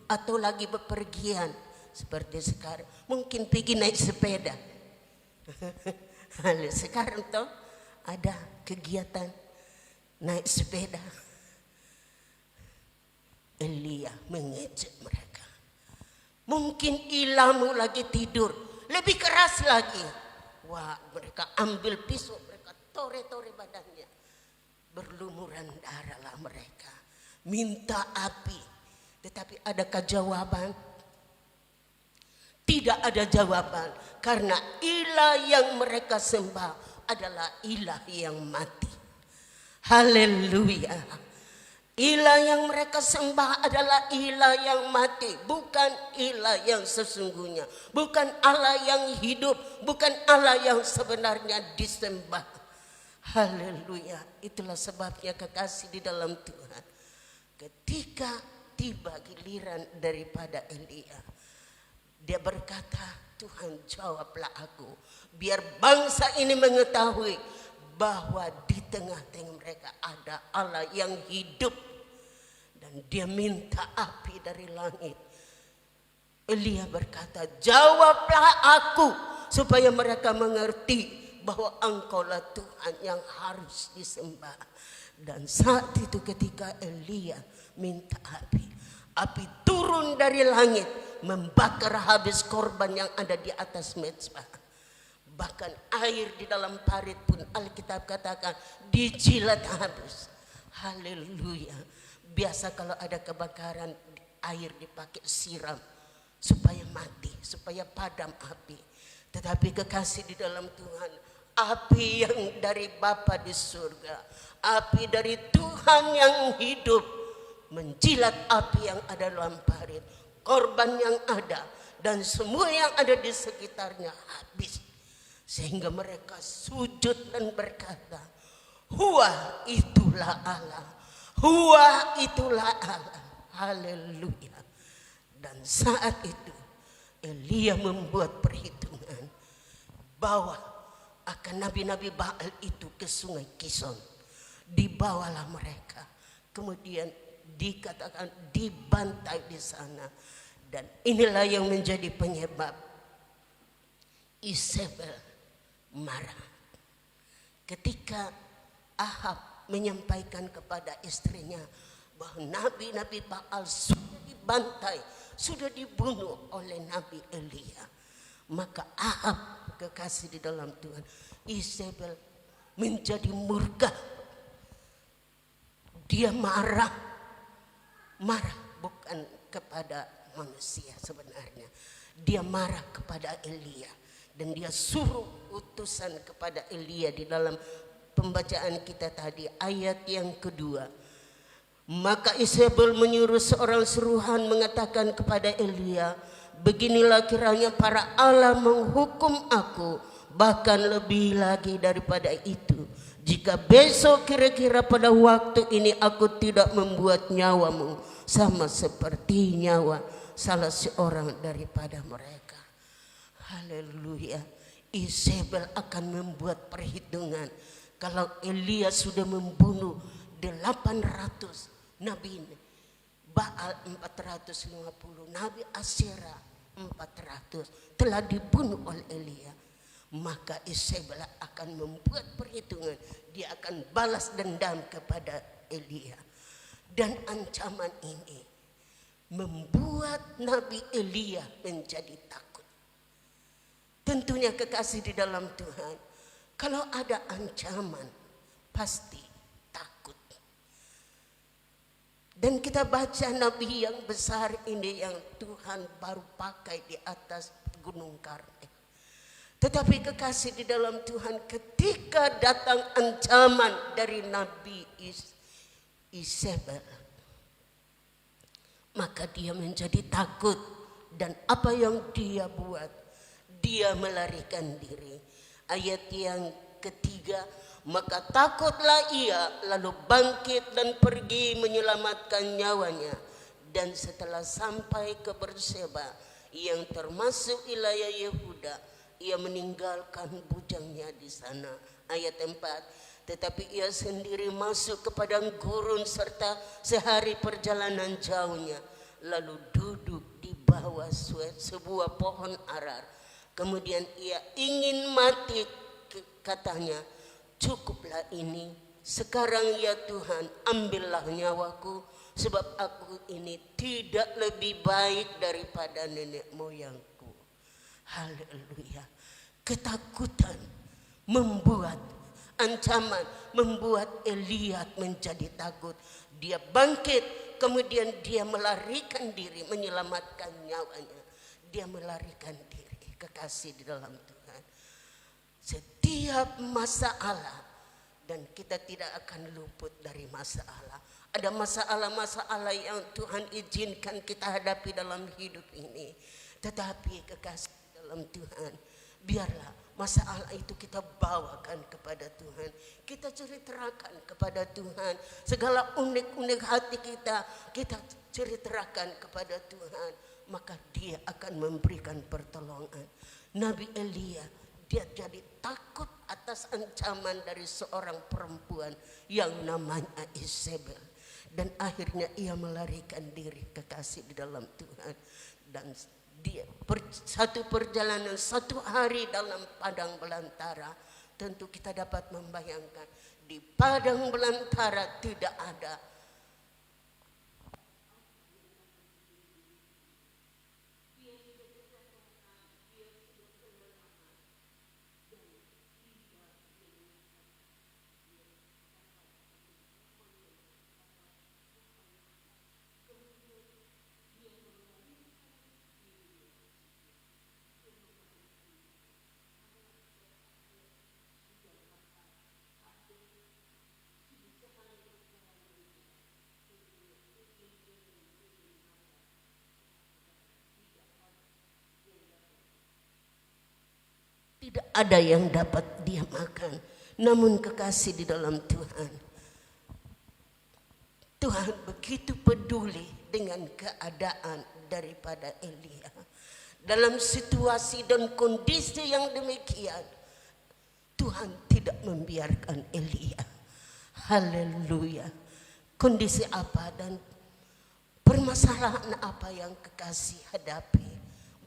atau lagi bepergian seperti sekarang. Mungkin pergi naik sepeda. Sekarang toh ada kegiatan naik sepeda. Elia mengejek mereka. Mungkin ilahmu lagi tidur. Lebih keras lagi. Wah, mereka ambil pisau, mereka tore-tore badannya. Berlumuran darah lah mereka. Minta api. Tetapi adakah jawaban? Tidak ada jawaban. Karena ilah yang mereka sembah adalah ilah yang mati. Haleluya. Ilah yang mereka sembah adalah ilah yang mati, bukan ilah yang sesungguhnya, bukan Allah yang hidup, bukan Allah yang sebenarnya disembah. Haleluya. Itulah sebabnya kekasih di dalam Tuhan, ketika tiba giliran daripada Elia, dia berkata, Tuhan jawablah aku, biar bangsa ini mengetahui bahwa di tengah-tengah mereka ada Allah yang hidup. Dan dia minta api dari langit. Elia berkata, jawablah aku, supaya mereka mengerti bahwa engkaulah Tuhan yang harus disembah. Dan saat itu ketika Elia minta api, api turun dari langit membakar habis korban yang ada di atas mezbah. Bahkan air di dalam parit pun Alkitab katakan dijilat habis. Haleluya. Biasa kalau ada kebakaran, air dipakai siram supaya mati, supaya padam api. Tetapi kekasih di dalam Tuhan, api yang dari Bapa di surga, api dari Tuhan yang hidup, menjilat api yang ada dalam parit, korban yang ada, dan semua yang ada di sekitarnya habis. Sehingga mereka sujud dan berkata, Huwa itulah Allah, Huwa itulah Allah. Haleluya. Dan saat itu Elia membuat perhitungan bahwa akan nabi-nabi Baal itu ke sungai Kison. Dibawalah mereka, kemudian dikatakan dibantai di sana. Dan inilah yang menjadi penyebab Isabel marah. Ketika Ahab menyampaikan kepada istrinya bahwa nabi-nabi Baal sudah dibantai, sudah dibunuh oleh Nabi Elia, maka Ahab, kekasih di dalam Tuhan, Isabel menjadi murka. Dia marah bukan kepada manusia sebenarnya. Dia marah kepada Elia dan dia suruh utusan kepada Elia di dalam pembacaan kita tadi ayat yang kedua. Maka Isabel menyuruh seorang suruhan mengatakan kepada Elia, beginilah kiranya para Allah menghukum aku, bahkan lebih lagi daripada itu, jika besok kira-kira pada waktu ini aku tidak membuat nyawamu sama seperti nyawa salah seorang daripada mereka. Haleluya. Isabel akan membuat perhitungan. Kalau Elia sudah membunuh 800 nabi Baal 450, nabi Asyera 400 telah dibunuh oleh Elia, maka Isabel akan membuat perhitungan. Dia akan balas dendam kepada Elia. Dan ancaman ini membuat Nabi Elia menjadi takut. Tentunya kekasih di dalam Tuhan, kalau ada ancaman pasti takut. Dan kita baca nabi yang besar ini yang Tuhan baru pakai di atas Gunung Karmel. Tetapi kekasih di dalam Tuhan, ketika datang ancaman dari Nabi Isabel, maka dia menjadi takut. Dan apa yang dia buat? Dia melarikan diri. Ayat yang ketiga, maka takutlah ia, lalu bangkit dan pergi menyelamatkan nyawanya. Dan setelah sampai ke Berseba yang termasuk wilayah Yehuda, ia meninggalkan bujangnya di sana. Ayat 4, tetapi ia sendiri masuk ke padang gurun serta sehari perjalanan jauhnya, lalu duduk di bawah sebuah pohon arar. Kemudian ia ingin mati, katanya, cukuplah ini, sekarang ya Tuhan, ambillah nyawaku, sebab aku ini tidak lebih baik daripada nenek moyangku. Haleluya. Ketakutan membuat ancaman, membuat Elia menjadi takut. Dia bangkit, kemudian dia melarikan diri, menyelamatkan nyawanya. Dia melarikan diri, kekasih di dalam Tuhan. Setiap masalah, dan kita tidak akan luput dari masalah. Ada masalah-masalah yang Tuhan izinkan kita hadapi dalam hidup ini. Tetapi kekasih dalam Tuhan, biarlah masalah itu kita bawakan kepada Tuhan. Kita ceritakan kepada Tuhan. Segala unek-unek hati kita ceritakan kepada Tuhan. Maka dia akan memberikan pertolongan. Nabi Elia, dia jadi takut atas ancaman dari seorang perempuan yang namanya Isabel. Dan akhirnya ia melarikan diri, kekasih di dalam Tuhan. Dan dia satu perjalanan 1 hari dalam padang belantara. Tentu kita dapat membayangkan di padang belantara tidak ada Tidak ada yang dapat dia makan. Namun kekasih di dalam Tuhan, Tuhan begitu peduli dengan keadaan daripada Elia. Dalam situasi dan kondisi yang demikian, Tuhan tidak membiarkan Elia. Haleluya. Kondisi apa dan permasalahan apa yang kekasih hadapi,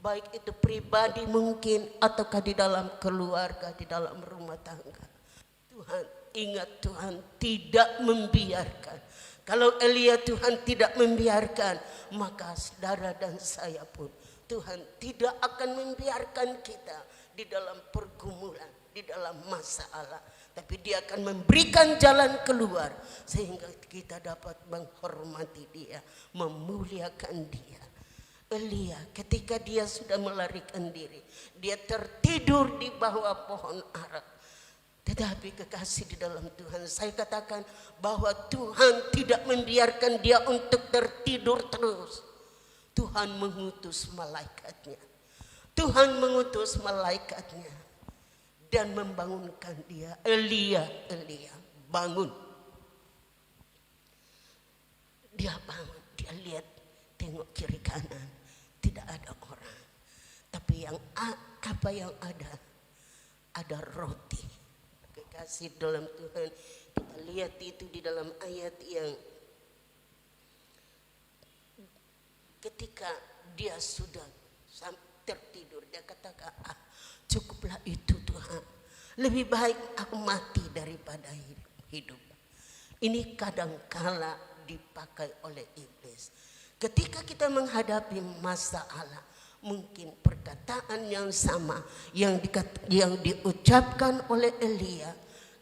baik itu pribadi mungkin ataukah di dalam keluarga, di dalam rumah tangga. Tuhan, ingat, Tuhan tidak membiarkan. Kalau Elia Tuhan tidak membiarkan, maka saudara dan saya pun Tuhan tidak akan membiarkan kita di dalam pergumulan, di dalam masalah. Tapi dia akan memberikan jalan keluar sehingga kita dapat menghormati dia, memuliakan dia. Elia ketika dia sudah melarikan diri, dia tertidur di bawah pohon ara. Tetapi kekasih di dalam Tuhan, saya katakan bahwa Tuhan tidak membiarkan dia untuk tertidur terus. Tuhan mengutus malaikatnya. Tuhan mengutus malaikatnya dan membangunkan dia. Elia, Elia, bangun. Dia bangun, dia lihat, tengok kiri kanan, tidak ada orang. Tapi yang apa yang ada roti. Kekasih dalam Tuhan, kita lihat itu di dalam ayat yang ketika dia sudah tertidur, dia katakan, cukuplah itu Tuhan. Lebih baik aku mati daripada hidup. Ini kadangkala dipakai oleh iblis. Ketika kita menghadapi masalah, mungkin perkataan yang sama yang diucapkan oleh Elia,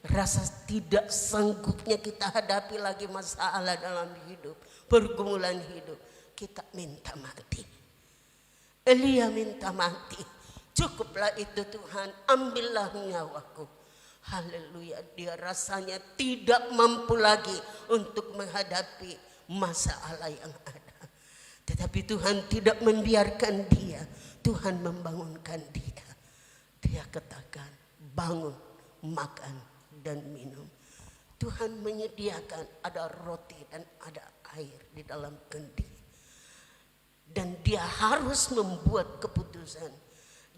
rasa tidak sanggupnya kita hadapi lagi masalah dalam hidup, pergumulan hidup, kita minta mati. Elia minta mati. Cukuplah itu Tuhan, ambillah nyawaku. Haleluya, dia rasanya tidak mampu lagi untuk menghadapi masalah yang ada. Tetapi Tuhan tidak membiarkan dia. Tuhan membangunkan dia. Dia katakan, bangun, makan dan minum. Tuhan menyediakan ada roti dan ada air di dalam kendi. Dan dia harus membuat keputusan.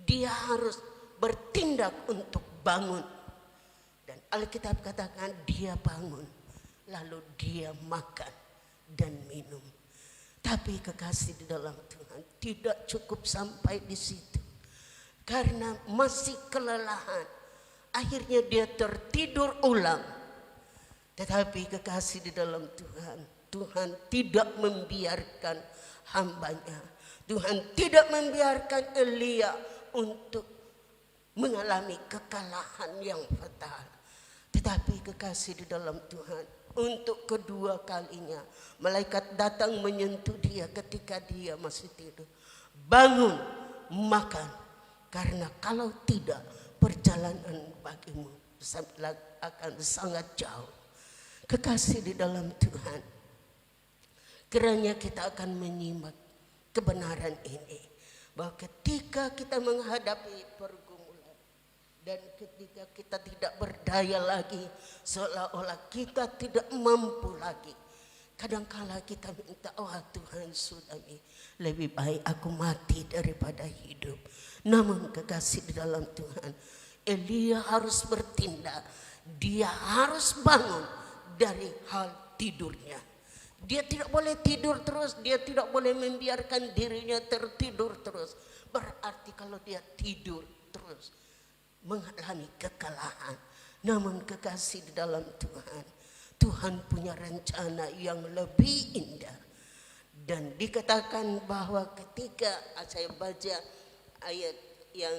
Dia harus bertindak untuk bangun. Dan Alkitab katakan dia bangun. Lalu dia makan dan minum. Tapi kekasih di dalam Tuhan tidak cukup sampai di situ. Karena masih kelelahan. Akhirnya dia tertidur ulang. Tetapi kekasih di dalam Tuhan, Tuhan tidak membiarkan hambanya. Tuhan tidak membiarkan Elia untuk mengalami kekalahan yang fatal. Tetapi kekasih di dalam Tuhan, untuk kedua kalinya malaikat datang menyentuh dia ketika dia masih tidur. Bangun, makan, karena kalau tidak perjalanan bagimu akan sangat jauh. Kekasih di dalam Tuhan, kiranya kita akan menyimak kebenaran ini, bahwa ketika kita menghadapi pergumulan dan ketika kita tidak berdaya lagi, seolah-olah kita tidak mampu lagi, kadangkala kita minta, oh Tuhan sudah lebih baik aku mati daripada hidup. Namun kekasih di dalam Tuhan, Elia harus bertindak. Dia harus bangun dari hal tidurnya. Dia tidak boleh tidur terus, dia tidak boleh membiarkan dirinya tertidur terus. Berarti kalau dia tidur terus, mengalami kekalahan. Namun kekasih di dalam Tuhan, Tuhan punya rencana yang lebih indah. Dan dikatakan bahwa ketika saya baca ayat yang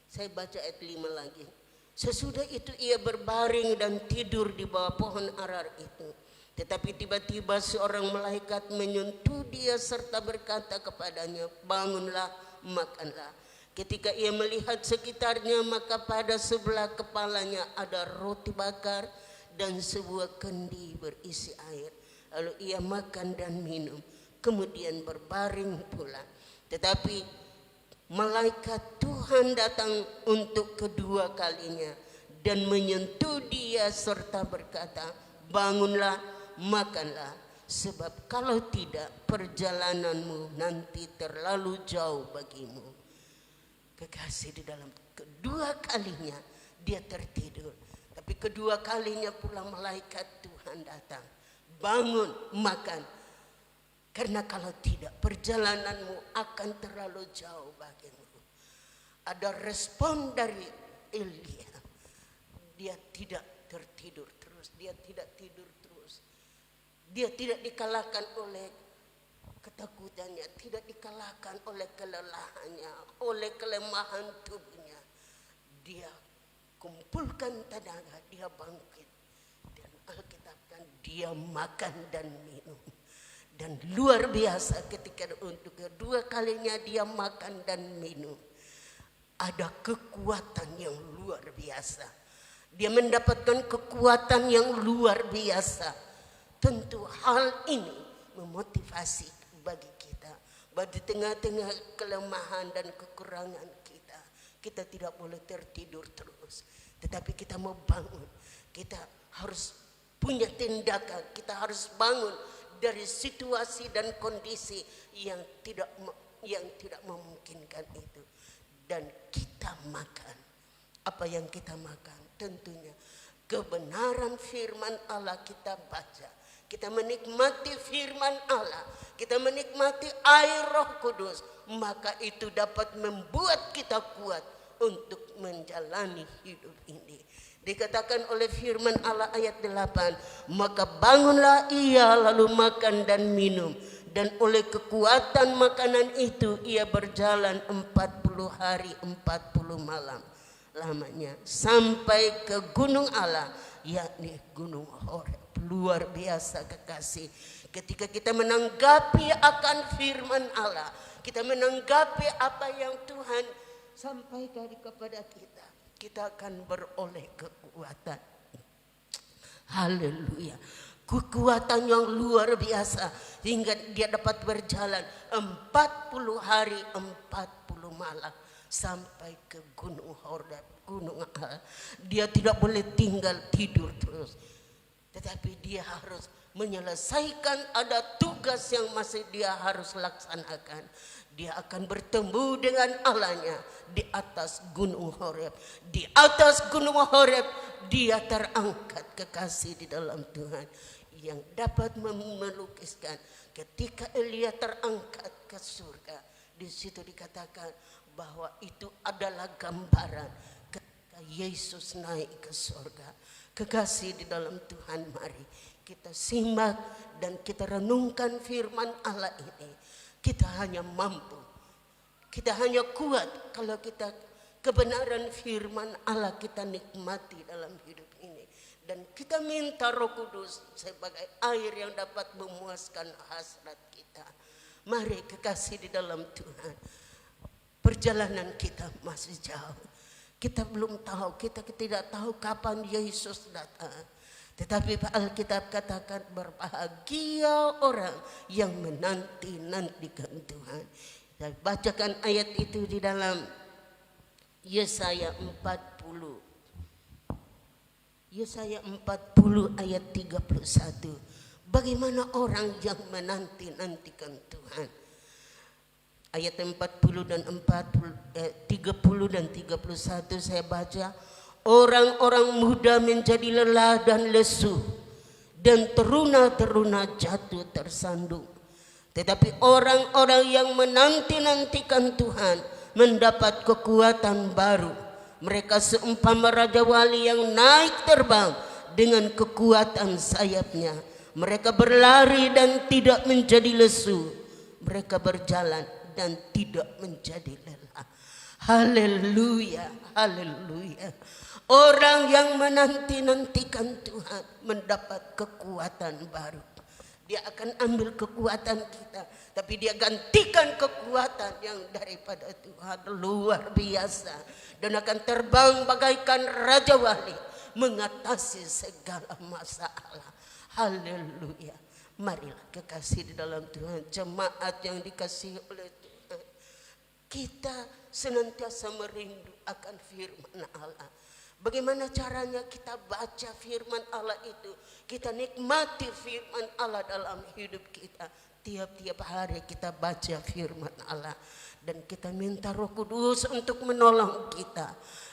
saya baca ayat 5 lagi. Sesudah itu ia berbaring dan tidur di bawah pohon arar itu. Tetapi tiba-tiba seorang malaikat menyentuh dia serta berkata kepadanya, bangunlah, makanlah. Ketika ia melihat sekitarnya, maka pada sebelah kepalanya ada roti bakar dan sebuah kendi berisi air. Lalu ia makan dan minum, kemudian berbaring pula. Tetapi malaikat Tuhan datang untuk kedua kalinya dan menyentuh dia serta berkata, bangunlah, makanlah, sebab kalau tidak perjalananmu nanti terlalu jauh bagimu. Kekasih, di dalam kedua kalinya dia tertidur, tapi kedua kalinya pula malaikat Tuhan datang, bangun, makan, karena kalau tidak perjalananmu akan terlalu jauh bagimu. Ada respon dari Elia. Dia tidak tertidur terus, dia tidak tidur terus. Dia tidak dikalahkan oleh ketakutannya, tidak dikalahkan oleh kelelahannya, oleh kelemahan tubuhnya. Dia kumpulkan tenaga, dia bangkit. Dan Alkitab kan dia makan dan minum. Dan luar biasa ketika untuk kedua kalinya dia makan dan minum. Ada kekuatan yang luar biasa. Dia mendapatkan kekuatan yang luar biasa. Tentu hal ini memotivasi bagi kita. Di tengah-tengah kelemahan dan kekurangan kita. Kita tidak boleh tertidur terus. Tetapi kita mau bangun. Kita harus punya tindakan. Kita harus bangun dari situasi dan kondisi yang tidak memungkinkan itu. Dan kita makan. Apa yang kita makan? Tentunya kebenaran firman Allah kita baca. Kita menikmati firman Allah. Kita menikmati air Roh Kudus. Maka itu dapat membuat kita kuat untuk menjalani hidup ini. Dikatakan oleh firman Allah ayat 8. Maka bangunlah ia lalu makan dan minum. Dan oleh kekuatan makanan itu ia berjalan 40 hari 40 malam lamanya sampai ke gunung Allah, yakni gunung Horeb. Luar biasa kekasih. Ketika kita menanggapi akan firman Allah, kita menanggapi apa yang Tuhan sampaikan kepada kita, kita akan beroleh kekuatan. Haleluya. Kekuatan yang luar biasa hingga dia dapat berjalan 40 hari 40 malam sampai ke gunung Horeb, gunung Allah. Dia tidak boleh tinggal tidur terus, tetapi dia harus menyelesaikan ada tugas yang masih dia harus laksanakan. Dia akan bertemu dengan Allahnya di atas gunung Horeb. Di atas gunung Horeb dia terangkat, kekasih di dalam Tuhan, yang dapat melukiskan ketika Elia terangkat ke surga. Di situ dikatakan bahwa itu adalah gambaran ketika Yesus naik ke surga. Kekasih di dalam Tuhan, mari kita simak dan kita renungkan firman Allah ini. Kita hanya mampu, kita hanya kuat kalau kita kebenaran firman Allah kita nikmati dalam hidup ini. Dan kita minta Roh Kudus sebagai air yang dapat memuaskan hasrat kita. Mari kekasih di dalam Tuhan, perjalanan kita masih jauh. Kita belum tahu, kita tidak tahu kapan Yesus datang. Tetapi Alkitab katakan berbahagia orang yang menanti-nantikan Tuhan. Saya bacakan ayat itu di dalam Yesaya 40. Yesaya 40 ayat 31. Bagaimana orang yang menanti-nantikan Tuhan? Ayat 40 dan 30 dan 31 saya baca. Orang-orang muda menjadi lelah dan lesu, dan teruna-teruna jatuh tersandung. Tetapi orang-orang yang menanti-nantikan Tuhan mendapat kekuatan baru. Mereka seumpama raja wali yang naik terbang dengan kekuatan sayapnya. Mereka berlari dan tidak menjadi lesu. Mereka berjalan dan tidak menjadi lelah. Haleluya, haleluya. Orang yang menanti-nantikan Tuhan mendapat kekuatan baru. Dia akan ambil kekuatan kita, tapi dia gantikan kekuatan yang daripada Tuhan, luar biasa. Dan akan terbang bagaikan raja wali, mengatasi segala masalah. Haleluya. Marilah kekasih di dalam Tuhan, jemaat yang dikasihi oleh Tuhan, kita senantiasa merindu akan firman Allah. Bagaimana caranya kita baca firman Allah itu? Kita nikmati firman Allah dalam hidup kita. Tiap-tiap hari kita baca firman Allah. Dan kita minta Roh Kudus untuk menolong kita.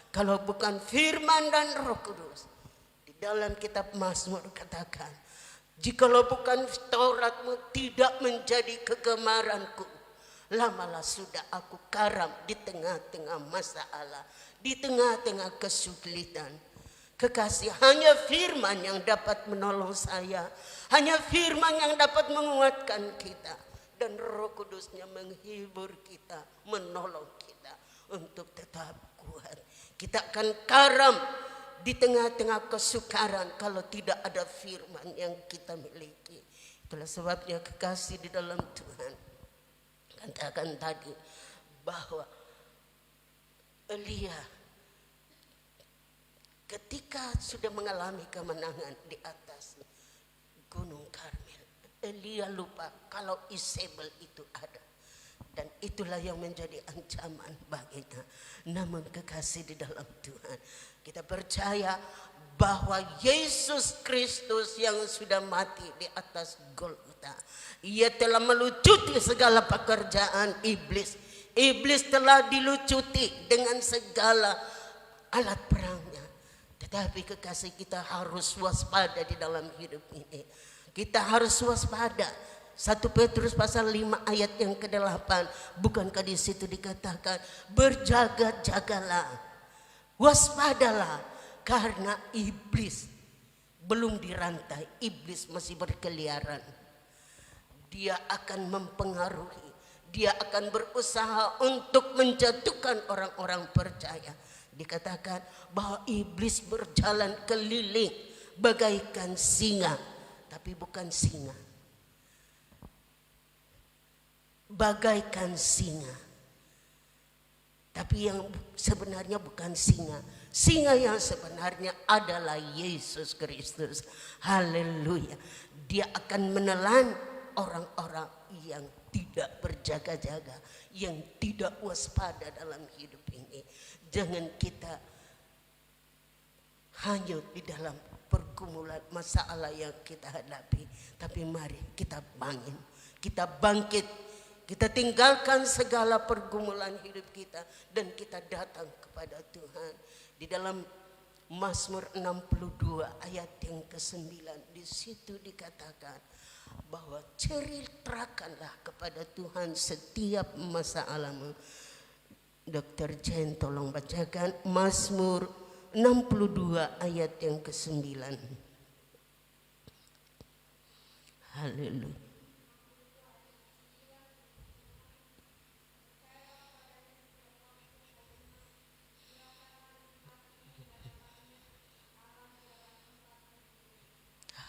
Kalau bukan firman dan Roh Kudus. Di dalam kitab Mazmur katakan, jikalau bukan Tauratmu tidak menjadi kegemaranku, lamalah sudah aku karam di tengah-tengah masalah, di tengah-tengah kesulitan. Kekasih, hanya firman yang dapat menolong saya. Hanya firman yang dapat menguatkan kita. Dan Roh Kudusnya menghibur kita, menolong kita untuk tetap kuat. Kita akan karam di tengah-tengah kesukaran kalau tidak ada firman yang kita miliki. Itulah sebabnya kekasih di dalam Tuhan. Katakan tadi bahwa Elia ketika sudah mengalami kemenangan di atas Gunung Karmel, Elia lupa kalau Isabel itu ada. Dan itulah yang menjadi ancaman baginya. Namun kekasih di dalam Tuhan, kita percaya bahwa Yesus Kristus yang sudah mati di atas Golgota, Ia telah melucuti segala pekerjaan iblis. Iblis telah dilucuti dengan segala alat perangnya. Tetapi kekasih, kita harus waspada di dalam hidup ini. Kita harus waspada. 1 Petrus pasal 5 ayat yang ke-8. Bukankah di situ dikatakan berjaga-jagalah, waspadalah, karena iblis belum dirantai, iblis masih berkeliaran. Dia akan mempengaruhi, dia akan berusaha untuk menjatuhkan orang-orang percaya. Dikatakan bahwa iblis berjalan keliling bagaikan singa, tapi bukan singa. Bagaikan singa, tapi yang sebenarnya bukan singa. Singa yang sebenarnya adalah Yesus Kristus. Haleluya. Dia akan menelan orang-orang yang tidak berjaga-jaga, yang tidak waspada dalam hidup ini. Jangan kita hanyut di dalam pergumulan masalah yang kita hadapi, tapi mari kita bangun, kita bangkit. Kita tinggalkan segala pergumulan hidup kita dan kita datang kepada Tuhan. Di dalam Mazmur 62 ayat yang ke-9, di situ dikatakan bahwa ceritakanlah kepada Tuhan setiap masalahmu. Dr. Jen tolong bacakan Mazmur 62 ayat yang ke-9. Haleluya.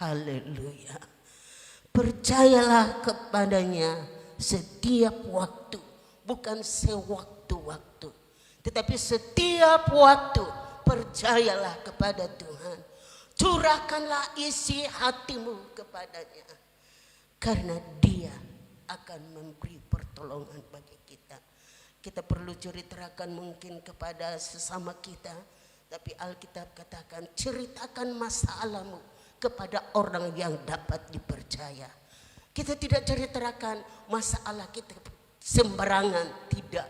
Haleluya. Percayalah kepadanya setiap waktu, bukan sewaktu-waktu, tetapi setiap waktu percayalah kepada Tuhan. Curahkanlah isi hatimu kepadanya, karena Dia akan memberi pertolongan bagi kita. Kita perlu ceritakan mungkin kepada sesama kita, tapi Alkitab katakan ceritakan masalahmu kepada orang yang dapat dipercaya. Kita tidak ceritakan masalah kita sembarangan, tidak.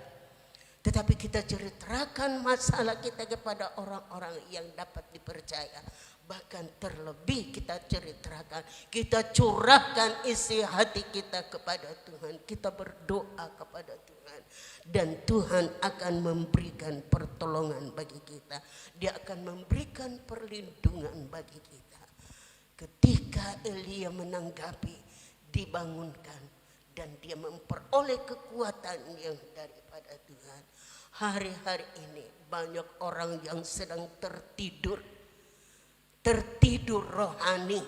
Tetapi kita ceritakan masalah kita kepada orang-orang yang dapat dipercaya. Bahkan terlebih kita ceritakan, kita curahkan isi hati kita kepada Tuhan. Kita berdoa kepada Tuhan. Dan Tuhan akan memberikan pertolongan bagi kita. Dia akan memberikan perlindungan bagi kita. Ketika Elia menanggapi, dibangunkan, dan dia memperoleh kekuatan yang daripada Tuhan. Hari-hari ini banyak orang yang sedang tertidur rohani.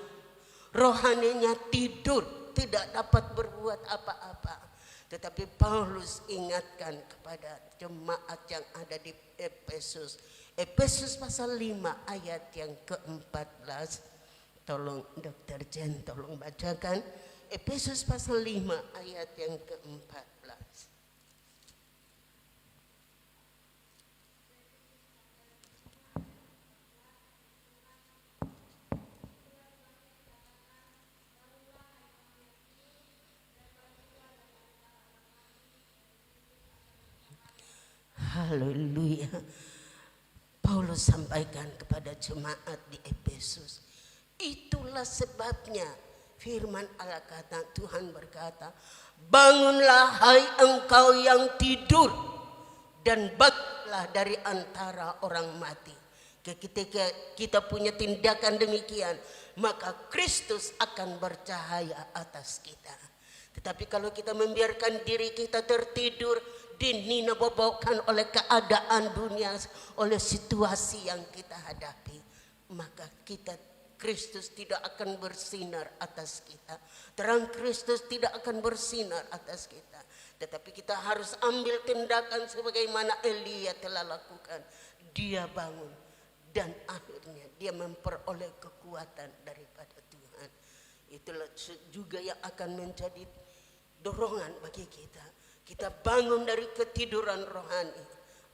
Rohaninya tidur, tidak dapat berbuat apa-apa. Tetapi Paulus ingatkan kepada jemaat yang ada di Efesus. Efesus pasal 5 ayat yang ke-14. Tolong Dr. Jen tolong bacakan Efesus pasal 5 ayat yang ke-14. Haleluya. Paulus sampaikan kepada jemaat di Efesus. Itulah sebabnya firman Allah kata, Tuhan berkata, bangunlah hai engkau yang tidur dan bangkitlah dari antara orang mati. Ketika kita punya tindakan demikian, maka Kristus akan bercahaya atas kita. Tetapi kalau kita membiarkan diri kita tertidur, dininabobokan oleh keadaan dunia, oleh situasi yang kita hadapi, maka Kristus tidak akan bersinar atas kita. Terang Kristus tidak akan bersinar atas kita. Tetapi kita harus ambil tindakan sebagaimana Elia telah lakukan. Dia bangun dan akhirnya dia memperoleh kekuatan daripada Tuhan. Itulah juga yang akan menjadi dorongan bagi kita. Kita bangun dari ketiduran rohani.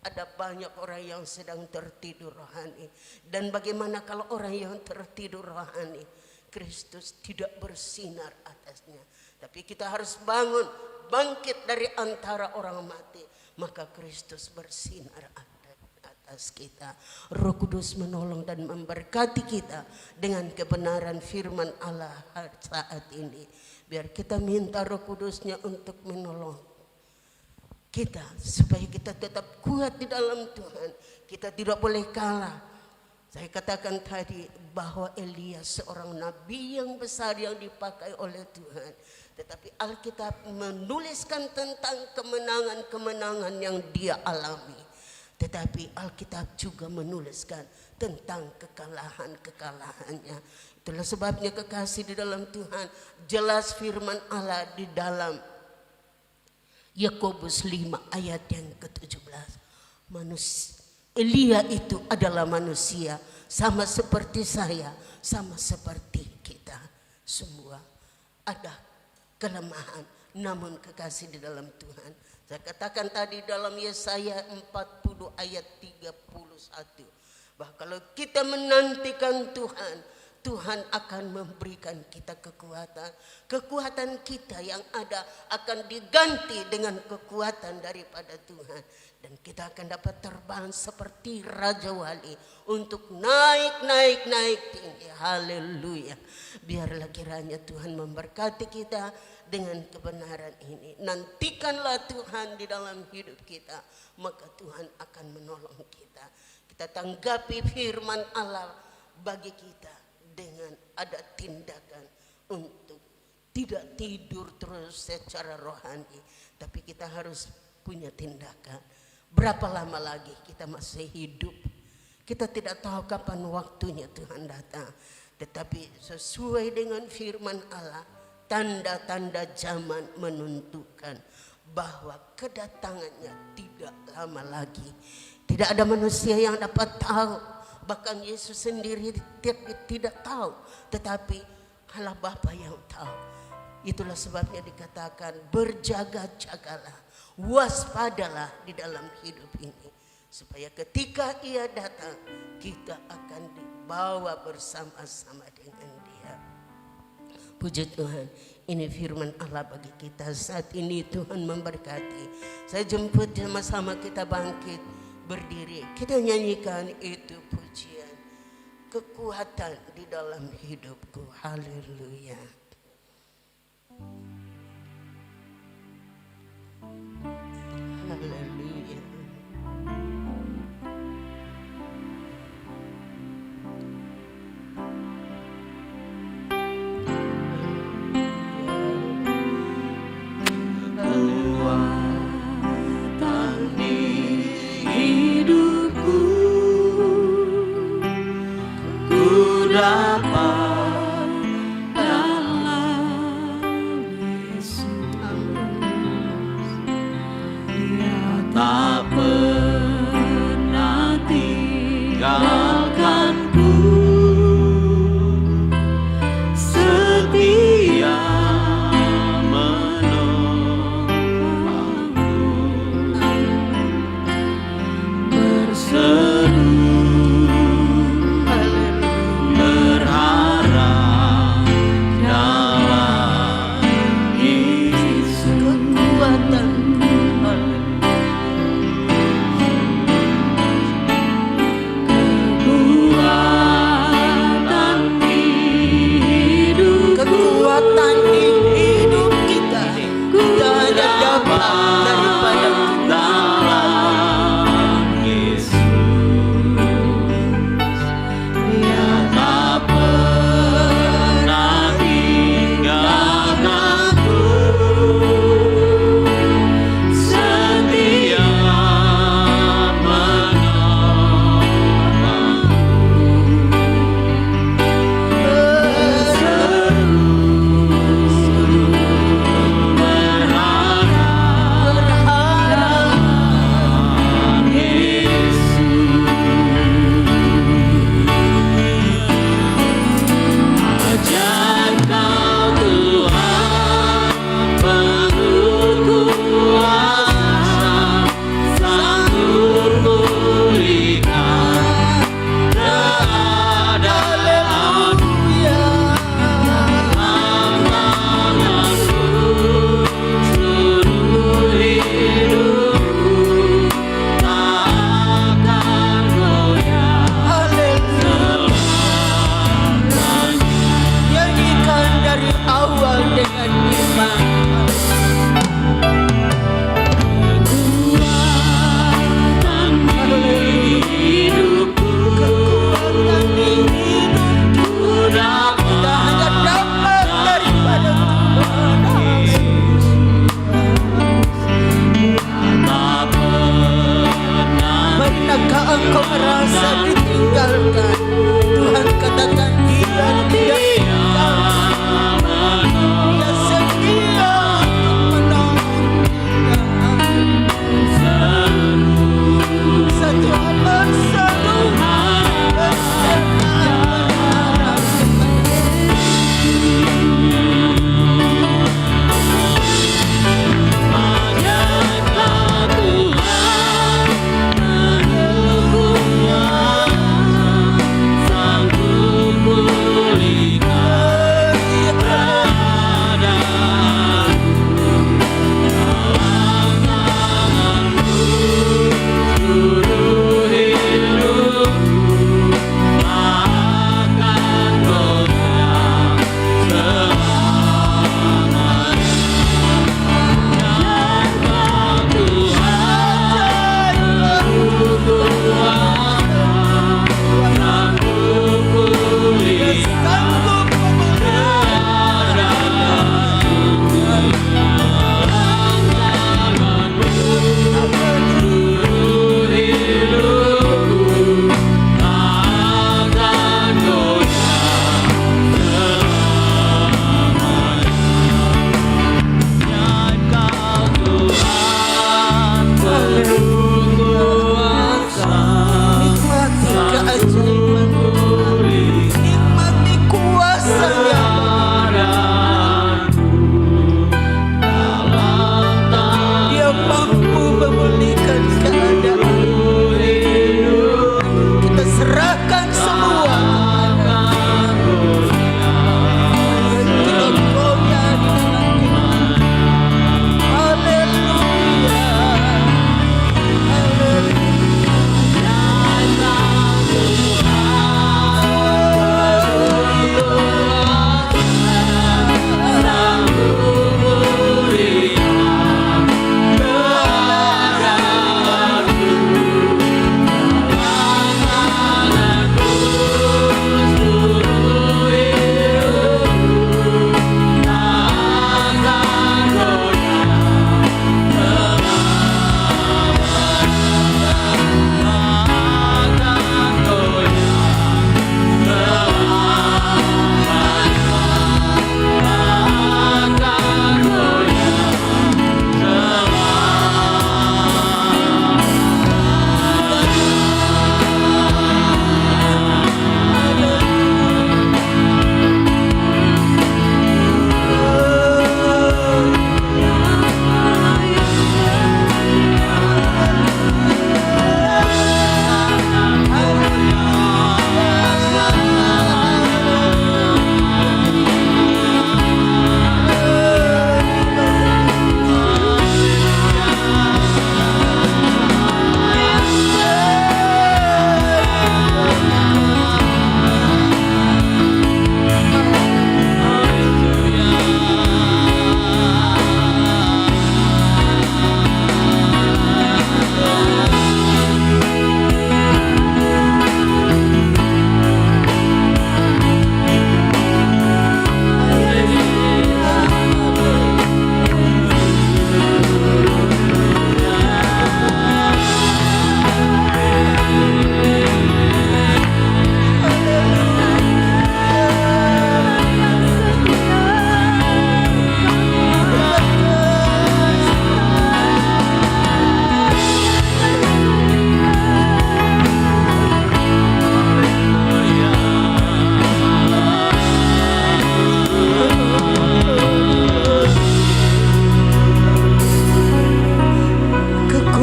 Ada banyak orang yang sedang tertidur rohani. Dan bagaimana kalau orang yang tertidur rohani, Kristus tidak bersinar atasnya. Tapi kita harus bangun, bangkit dari antara orang mati, maka Kristus bersinar atas kita. Roh Kudus menolong dan memberkati kita dengan kebenaran firman Allah saat ini. Biar kita minta Roh Kudusnya untuk menolong kita supaya kita tetap kuat di dalam Tuhan. Kita tidak boleh kalah. Saya katakan tadi bahwa Elia seorang nabi yang besar yang dipakai oleh Tuhan. Tetapi Alkitab menuliskan tentang kemenangan-kemenangan yang dia alami. Tetapi Alkitab juga menuliskan tentang kekalahan-kekalahannya. Itulah sebabnya kekasih di dalam Tuhan, jelas firman Allah di dalam Yakobus 5 ayat yang ke-17. Elia itu adalah manusia, sama seperti saya, sama seperti kita semua. Ada kelemahan, namun kekasih di dalam Tuhan. Saya katakan tadi dalam Yesaya 40 ayat 31, bahwa kalau kita menantikan Tuhan, Tuhan akan memberikan kita kekuatan. Kekuatan kita yang ada akan diganti dengan kekuatan daripada Tuhan. Dan kita akan dapat terbang seperti Raja Wali untuk naik tinggi. Haleluya. Biarlah kiranya Tuhan memberkati kita dengan kebenaran ini. Nantikanlah Tuhan di dalam hidup kita, maka Tuhan akan menolong kita. Kita tanggapi firman Allah bagi kita dengan ada tindakan untuk tidak tidur terus secara rohani, tapi kita harus punya tindakan. Berapa lama lagi kita masih hidup? Kita tidak tahu kapan waktunya Tuhan datang, tetapi sesuai dengan firman Allah, tanda-tanda zaman menentukan bahwa kedatangannya tidak lama lagi. Tidak ada manusia yang dapat tahu. Bahkan Yesus sendiri tidak tahu, tetapi Allah Bapa yang tahu. Itulah sebabnya dikatakan berjaga-jagalah, waspadalah di dalam hidup ini. Supaya ketika Ia datang, kita akan dibawa bersama-sama dengan Dia. Puji Tuhan, ini firman Allah bagi kita saat ini. Tuhan memberkati. Saya jemput sama-sama kita bangkit. Berdiri, kita nyanyikan itu pujian, kekuatan di dalam hidupku. Haleluya. Haleluya.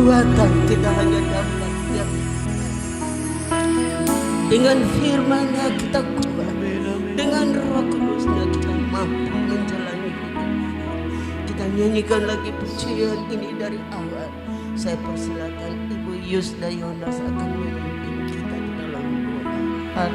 kekuatan kita hanya dapat dengan firman-Nya kita kuat, dengan Roh Kudus-Nya kita mampu menjalani hidup. Kita nyanyikan lagi pujian ini dari awal. Saya persilakan Ibu Yusda Yonas akan memimpin kita di dalam doa.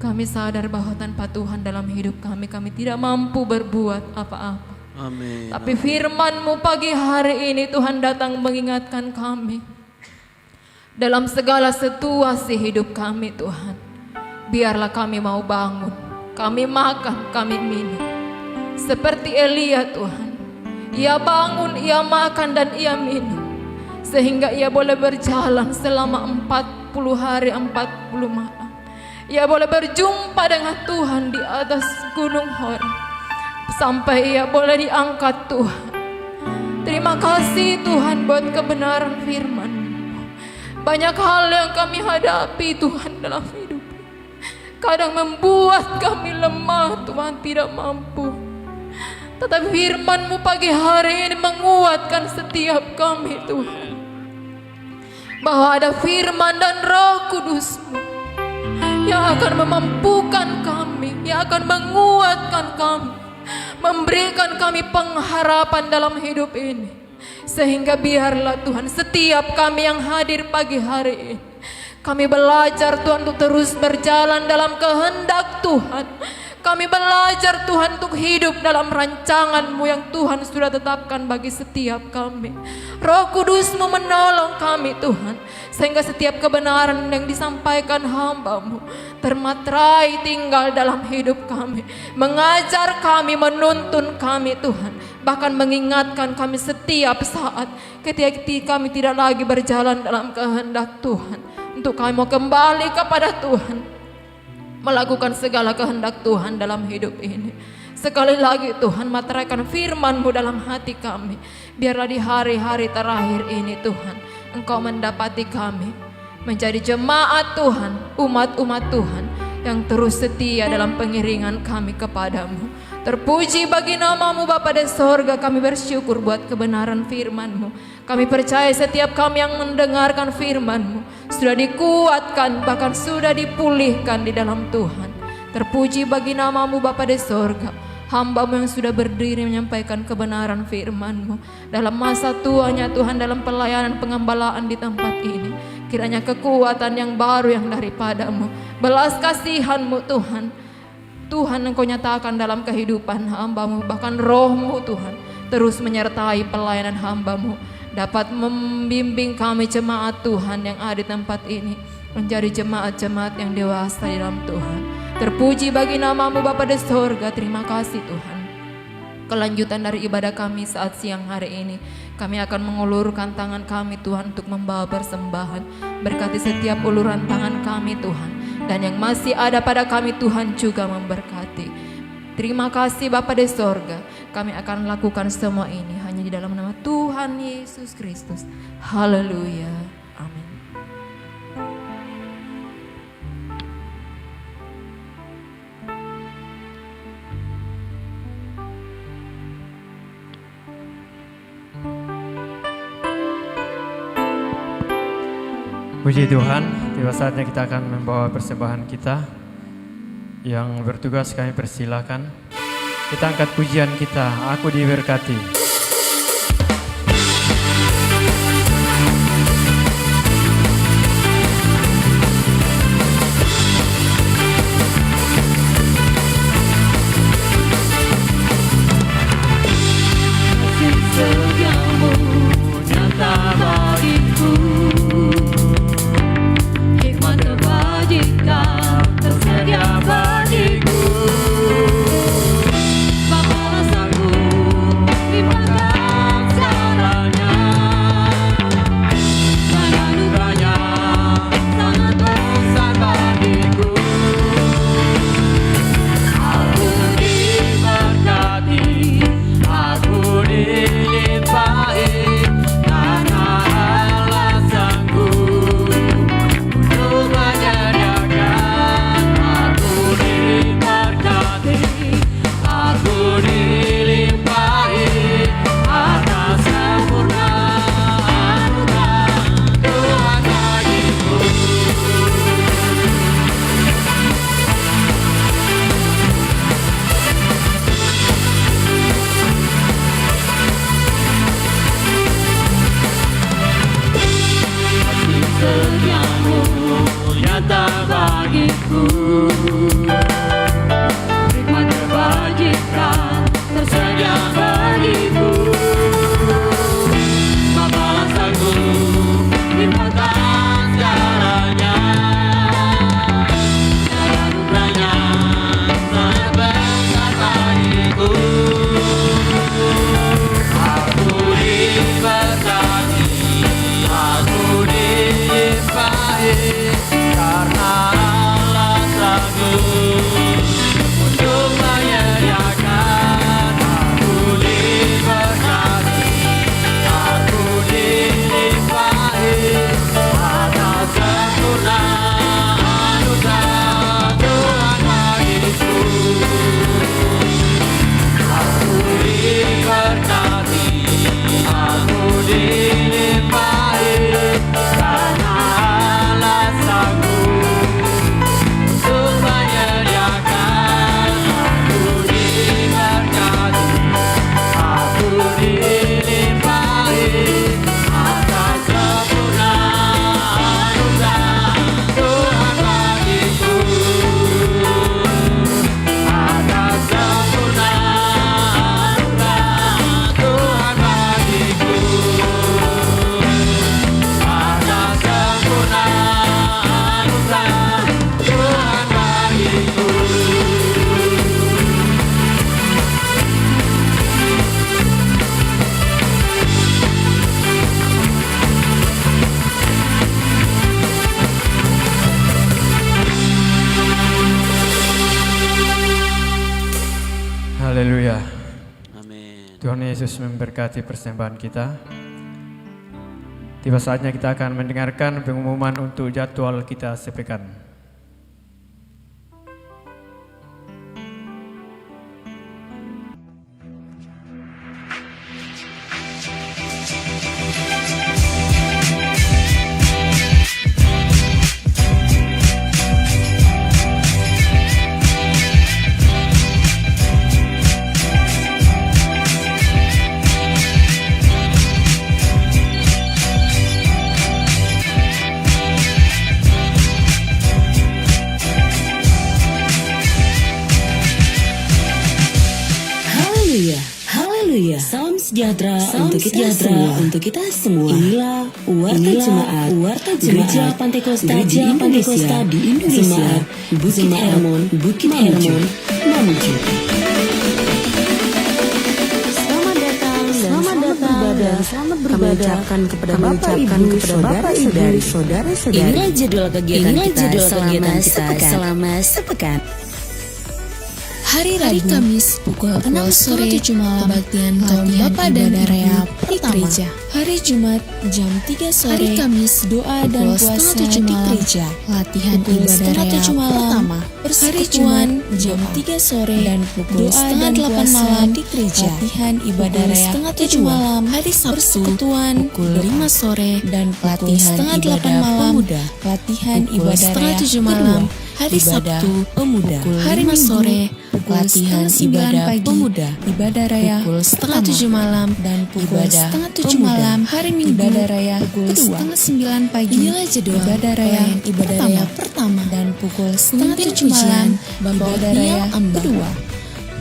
Kami sadar bahwa tanpa Tuhan dalam hidup kami tidak mampu berbuat apa-apa.
Amin.
Tapi firman-Mu pagi hari ini Tuhan datang mengingatkan kami. Dalam segala situasi hidup kami Tuhan, biarlah kami mau bangun, kami makan, kami minum. Seperti Elia Tuhan, ia bangun, ia makan dan ia minum. Sehingga ia boleh berjalan selama 40 hari 40 malam. Ia boleh berjumpa dengan Tuhan di atas gunung Hor. Sampai ia boleh diangkat Tuhan. Terima kasih Tuhan buat kebenaran firman. Banyak hal yang kami hadapi Tuhan dalam hidup. Kadang membuat kami lemah Tuhan, tidak mampu. Tetapi firman-Mu pagi hari ini menguatkan setiap kami Tuhan. Bahwa ada firman dan Roh Kudus-Mu yang akan memampukan kami, yang akan menguatkan kami, memberikan kami pengharapan dalam hidup ini. Sehingga biarlah Tuhan setiap kami yang hadir pagi hari ini, kami belajar Tuhan untuk terus berjalan dalam kehendak Tuhan. Kami belajar Tuhan untuk hidup dalam rancangan-Mu yang Tuhan sudah tetapkan bagi setiap kami. Roh Kudus-Mu menolong kami Tuhan, sehingga setiap kebenaran yang disampaikan hamba-Mu termatrai tinggal dalam hidup kami. Mengajar kami, menuntun kami Tuhan, bahkan mengingatkan kami setiap saat ketika kami tidak lagi berjalan dalam kehendak Tuhan. Untuk kami mau kembali kepada Tuhan, melakukan segala kehendak Tuhan dalam hidup ini. Sekali lagi Tuhan, materaikan firman-Mu dalam hati kami. Biarlah di hari-hari terakhir ini Tuhan, Engkau mendapati kami menjadi jemaat Tuhan, umat-umat Tuhan yang terus setia dalam pengiringan kami kepadamu. Terpuji bagi nama-Mu Bapa di sorga. Kami bersyukur buat kebenaran firman-Mu. Kami percaya setiap kami yang mendengarkan firman-Mu sudah dikuatkan, bahkan sudah dipulihkan di dalam Tuhan. Terpuji bagi nama-Mu Bapa di sorga. Hamba-Mu yang sudah berdiri menyampaikan kebenaran firman-Mu dalam masa tuanya Tuhan, dalam pelayanan pengembalaan di tempat ini. Kiranya kekuatan yang baru yang daripada-Mu, belas kasihan-Mu Tuhan, Tuhan Engkau nyatakan dalam kehidupan hamba-Mu. Bahkan Roh-Mu Tuhan terus menyertai pelayanan hamba-Mu, dapat membimbing kami jemaat Tuhan yang ada di tempat ini. menjadi jemaat-jemaat yang dewasa di dalam Tuhan. Terpuji bagi nama-Mu Bapa di sorga. Terima kasih Tuhan. Kelanjutan dari ibadah kami saat siang hari ini, kami akan mengulurkan tangan kami Tuhan untuk membawa persembahan. Berkati setiap uluran tangan kami Tuhan, dan yang masih ada pada kami Tuhan juga memberkati. Terima kasih Bapa di sorga. Kami akan lakukan semua ini hanya di dalam nama Tuhan Yesus Kristus. Haleluya. Amin.
Puji Tuhan, tiba saatnya kita akan membawa persembahan kita. Yang bertugas kami persilakan. Kita angkat pujian kita, Aku Diberkati. Haleluya.
Amin.
Tuhan Yesus memberkati persembahan kita. Tiba saatnya kita akan mendengarkan pengumuman untuk jadwal kita sepekan.
sejahtera untuk kita semua. Inilah Warta Jemaat Gereja Pantekosta di Indonesia. Jemaat Bukit Hermon Mamuju. Selamat beribadah. Kami ucapkan kepada Bapak Ibu, saudara-saudari. Inilah jadwal kegiatan kita selama sepekan. Hari Kamis pukul 6 sore kebaktian Bapak dan Ibu di gereja. Hari Jumat jam 3 sore. Hari Kamis doa dan puasa di gereja. Latihan ibadah pertama. Persekutuan jam 3 sore dan pukul doa dan puasa di gereja. Latihan ibadah setengah 7 malam. Hari Sabtu persekutuan pukul 5 sore dan latihan ibadah pemuda. Latihan ibadah setengah 7 malam. Hari Sabtu pemuda. Hari Minggu sore latihan ibadah pemuda. Ibadah raya pukul setengah 7 malam dan pukul setengah 7 malam. Hari Minggu ibadah raya pukul setengah 9 pagi. Inilah jadwal ibadah raya pertama dan pukul setengah 7 malam. Ibadah raya kedua.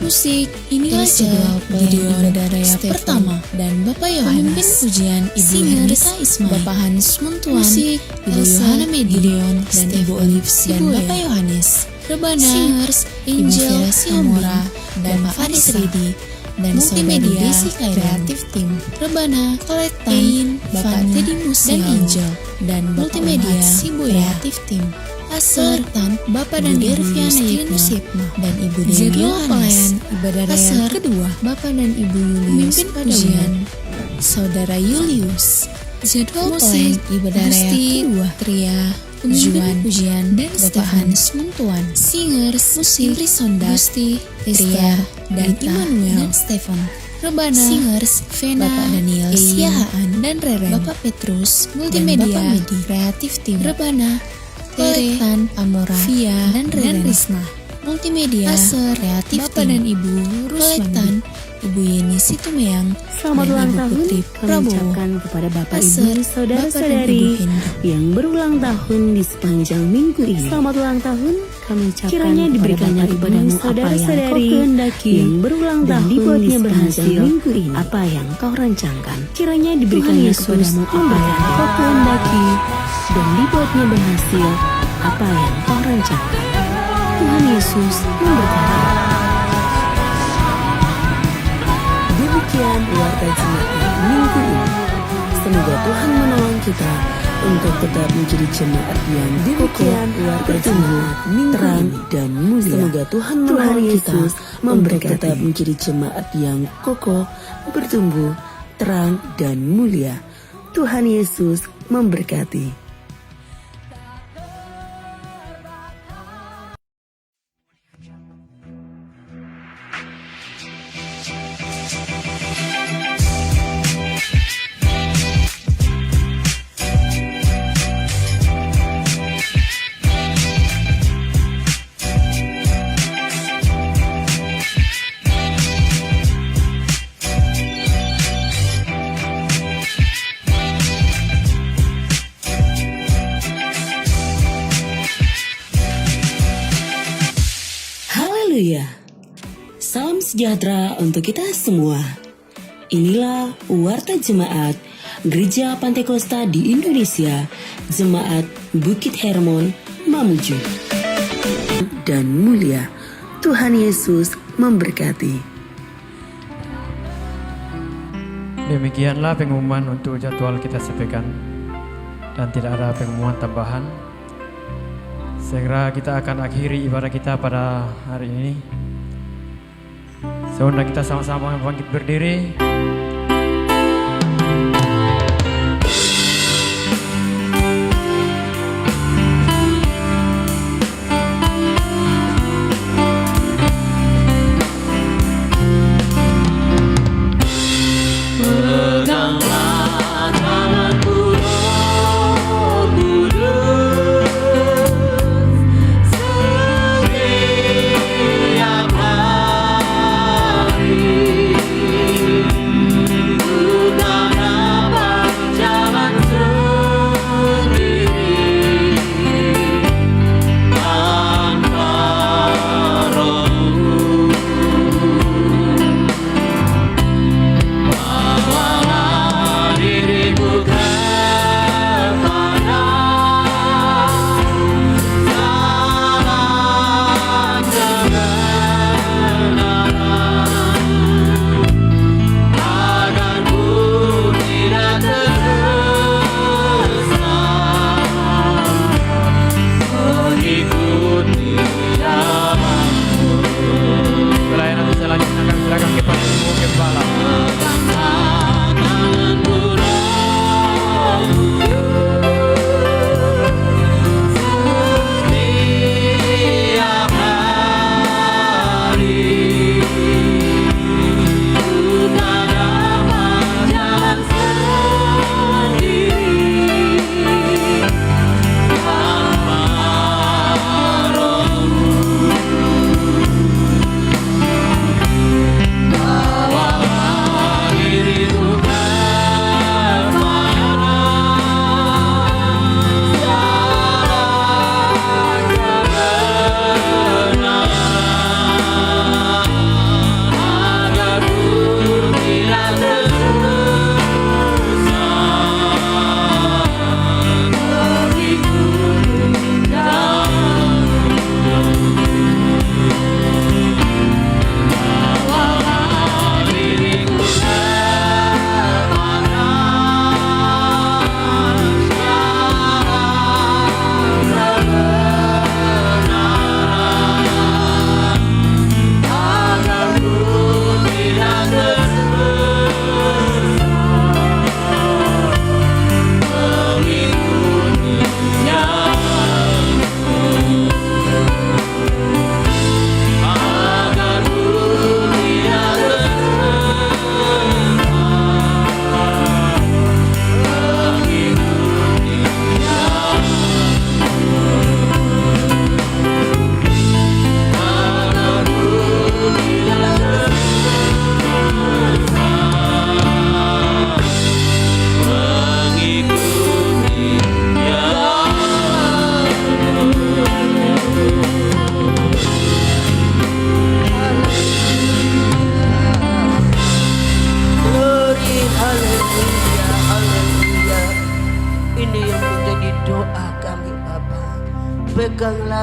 Musik, inilah jadwal ibadah raya pertama dan Bapak Yohanes. Pemimpin pujian Ibu Hendrita Ismail, Bapak Hans Muntuan, Ibu Yohana Medion dan Ibu Olives dan Bapak Yohanes. Rebana, Singers, Angel, Amora, dan Bapak Aris Ridi dan Multimedia Kreatif Tim. Rebana, Kolektain, Bapak Teddy Musial, dan Angel dan Multimedia Kreatif Tim. Asertan Bapak dan Gerviana Yitma dan Ibu Dewi Yohanes. Ibadah raya kedua Bapak dan Ibu Julius. Pemimpin pujian Saudara Julius. Jadwal musik ibadah raya kedua Tria Juan pujian dan Bapak Hans Muntuan. Singers musik Risonda Gusti Tria dan Immanuel dan Stefan. Rebana Singers Vena Bapak Daniel Siahaan dan Reren. Bapak Petrus Multimedia Kreatif Tim. Rebana Kolektan Amora Via dan Risna. Multimedia Kreatif Bapak dan Ibu Kolektan Ibu Yeni Situmeang. Selamat ulang tahun kami ucapkan kepada Bapak Ibu saudara-saudari yang berulang tahun di sepanjang minggu ini. Selamat ulang tahun kami ucapkan kiranya diberikannya kepadamu apa yang kau kehendaki yang berulang tahun dibuatnya berhasil minggu ini apa yang kau rancangkan. Kiranya diberikannya kepadamu apa yang kau kehendaki dan dibuatnya berhasil apa yang kau rancangkan. Tuhan Yesus memberkati. Demikian Warta Jemaat minggu ini. Semoga Tuhan menolong kita untuk tetap menjadi jemaat yang kokoh, bertumbuh, terang dan mulia. Semoga Tuhan menolong kita untuk tetap menjadi jemaat yang kokoh, bertumbuh, terang dan mulia. Tuhan Yesus memberkati. Haleluya. Salam sejahtera untuk kita semua. Inilah Warta Jemaat Gereja Pantekosta di Indonesia, Jemaat Bukit Hermon Mamuju. Dan mulia, Tuhan Yesus memberkati.
Demikianlah pengumuman untuk jadwal kita sepekan dan tidak ada pengumuman tambahan. Segera kita akan akhiri ibadah kita pada hari ini. Seundang kita sama-sama bangkit berdiri.
Setiap hari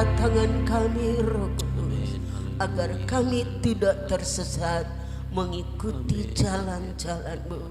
tangan kami Roh Kudus, agar kami tidak tersesat mengikuti jalan-jalan-Mu,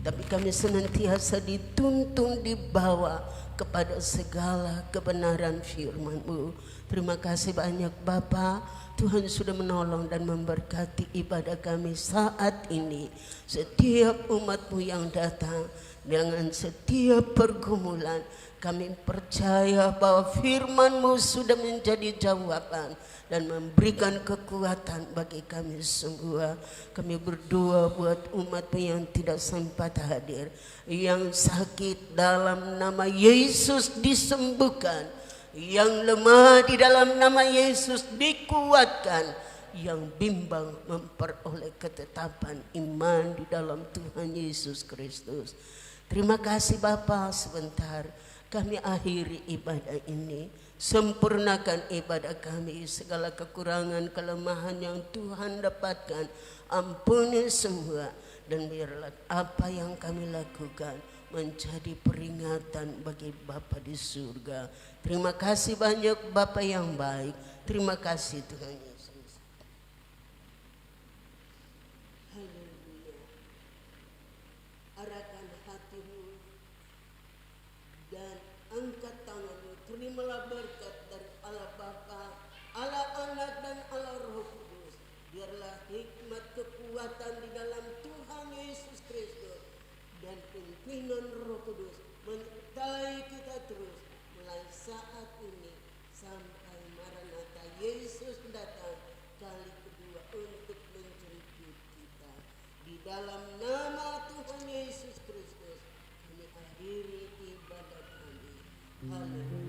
tapi kami senantiasa dituntun dibawa kepada segala kebenaran firman-Mu. Terima kasih banyak Bapa, Tuhan sudah menolong dan memberkati ibadah kami saat ini. Setiap umat-Mu yang datang dengan setiap pergumulan, kami percaya bahwa firman-Mu sudah menjadi jawaban dan memberikan kekuatan bagi kami semua. Kami berdoa buat umat-Mu yang tidak sempat hadir, yang sakit dalam nama Yesus disembuhkan, yang lemah di dalam nama Yesus dikuatkan, yang bimbang memperoleh ketetapan iman di dalam Tuhan Yesus Kristus. Terima kasih Bapa, sebentar kami akhiri ibadah ini. Sempurnakan ibadah kami, segala kekurangan, kelemahan yang Tuhan dapatkan, ampuni semua, dan biarlah apa yang kami lakukan menjadi peringatan bagi Bapa di surga. Terima kasih banyak Bapa yang baik. Terima kasih Tuhan Yesus. Haleluya. Arahkan hatimu dan angkat tanganmu. Terimalah berkat dari Allah Bapa, Allah Anak, dan Allah Roh Kudus. Biarlah hikmat kekuatan di dalam Tuhan Yesus Kristus dan pimpinan Roh Kudus menyertai kita terus mulai saat ini sampai Maranatha Yesus datang kali kedua untuk menjemput kita. Di dalam nama Tuhan Yesus Kristus kami akhiri ibadah kami. Haleluya.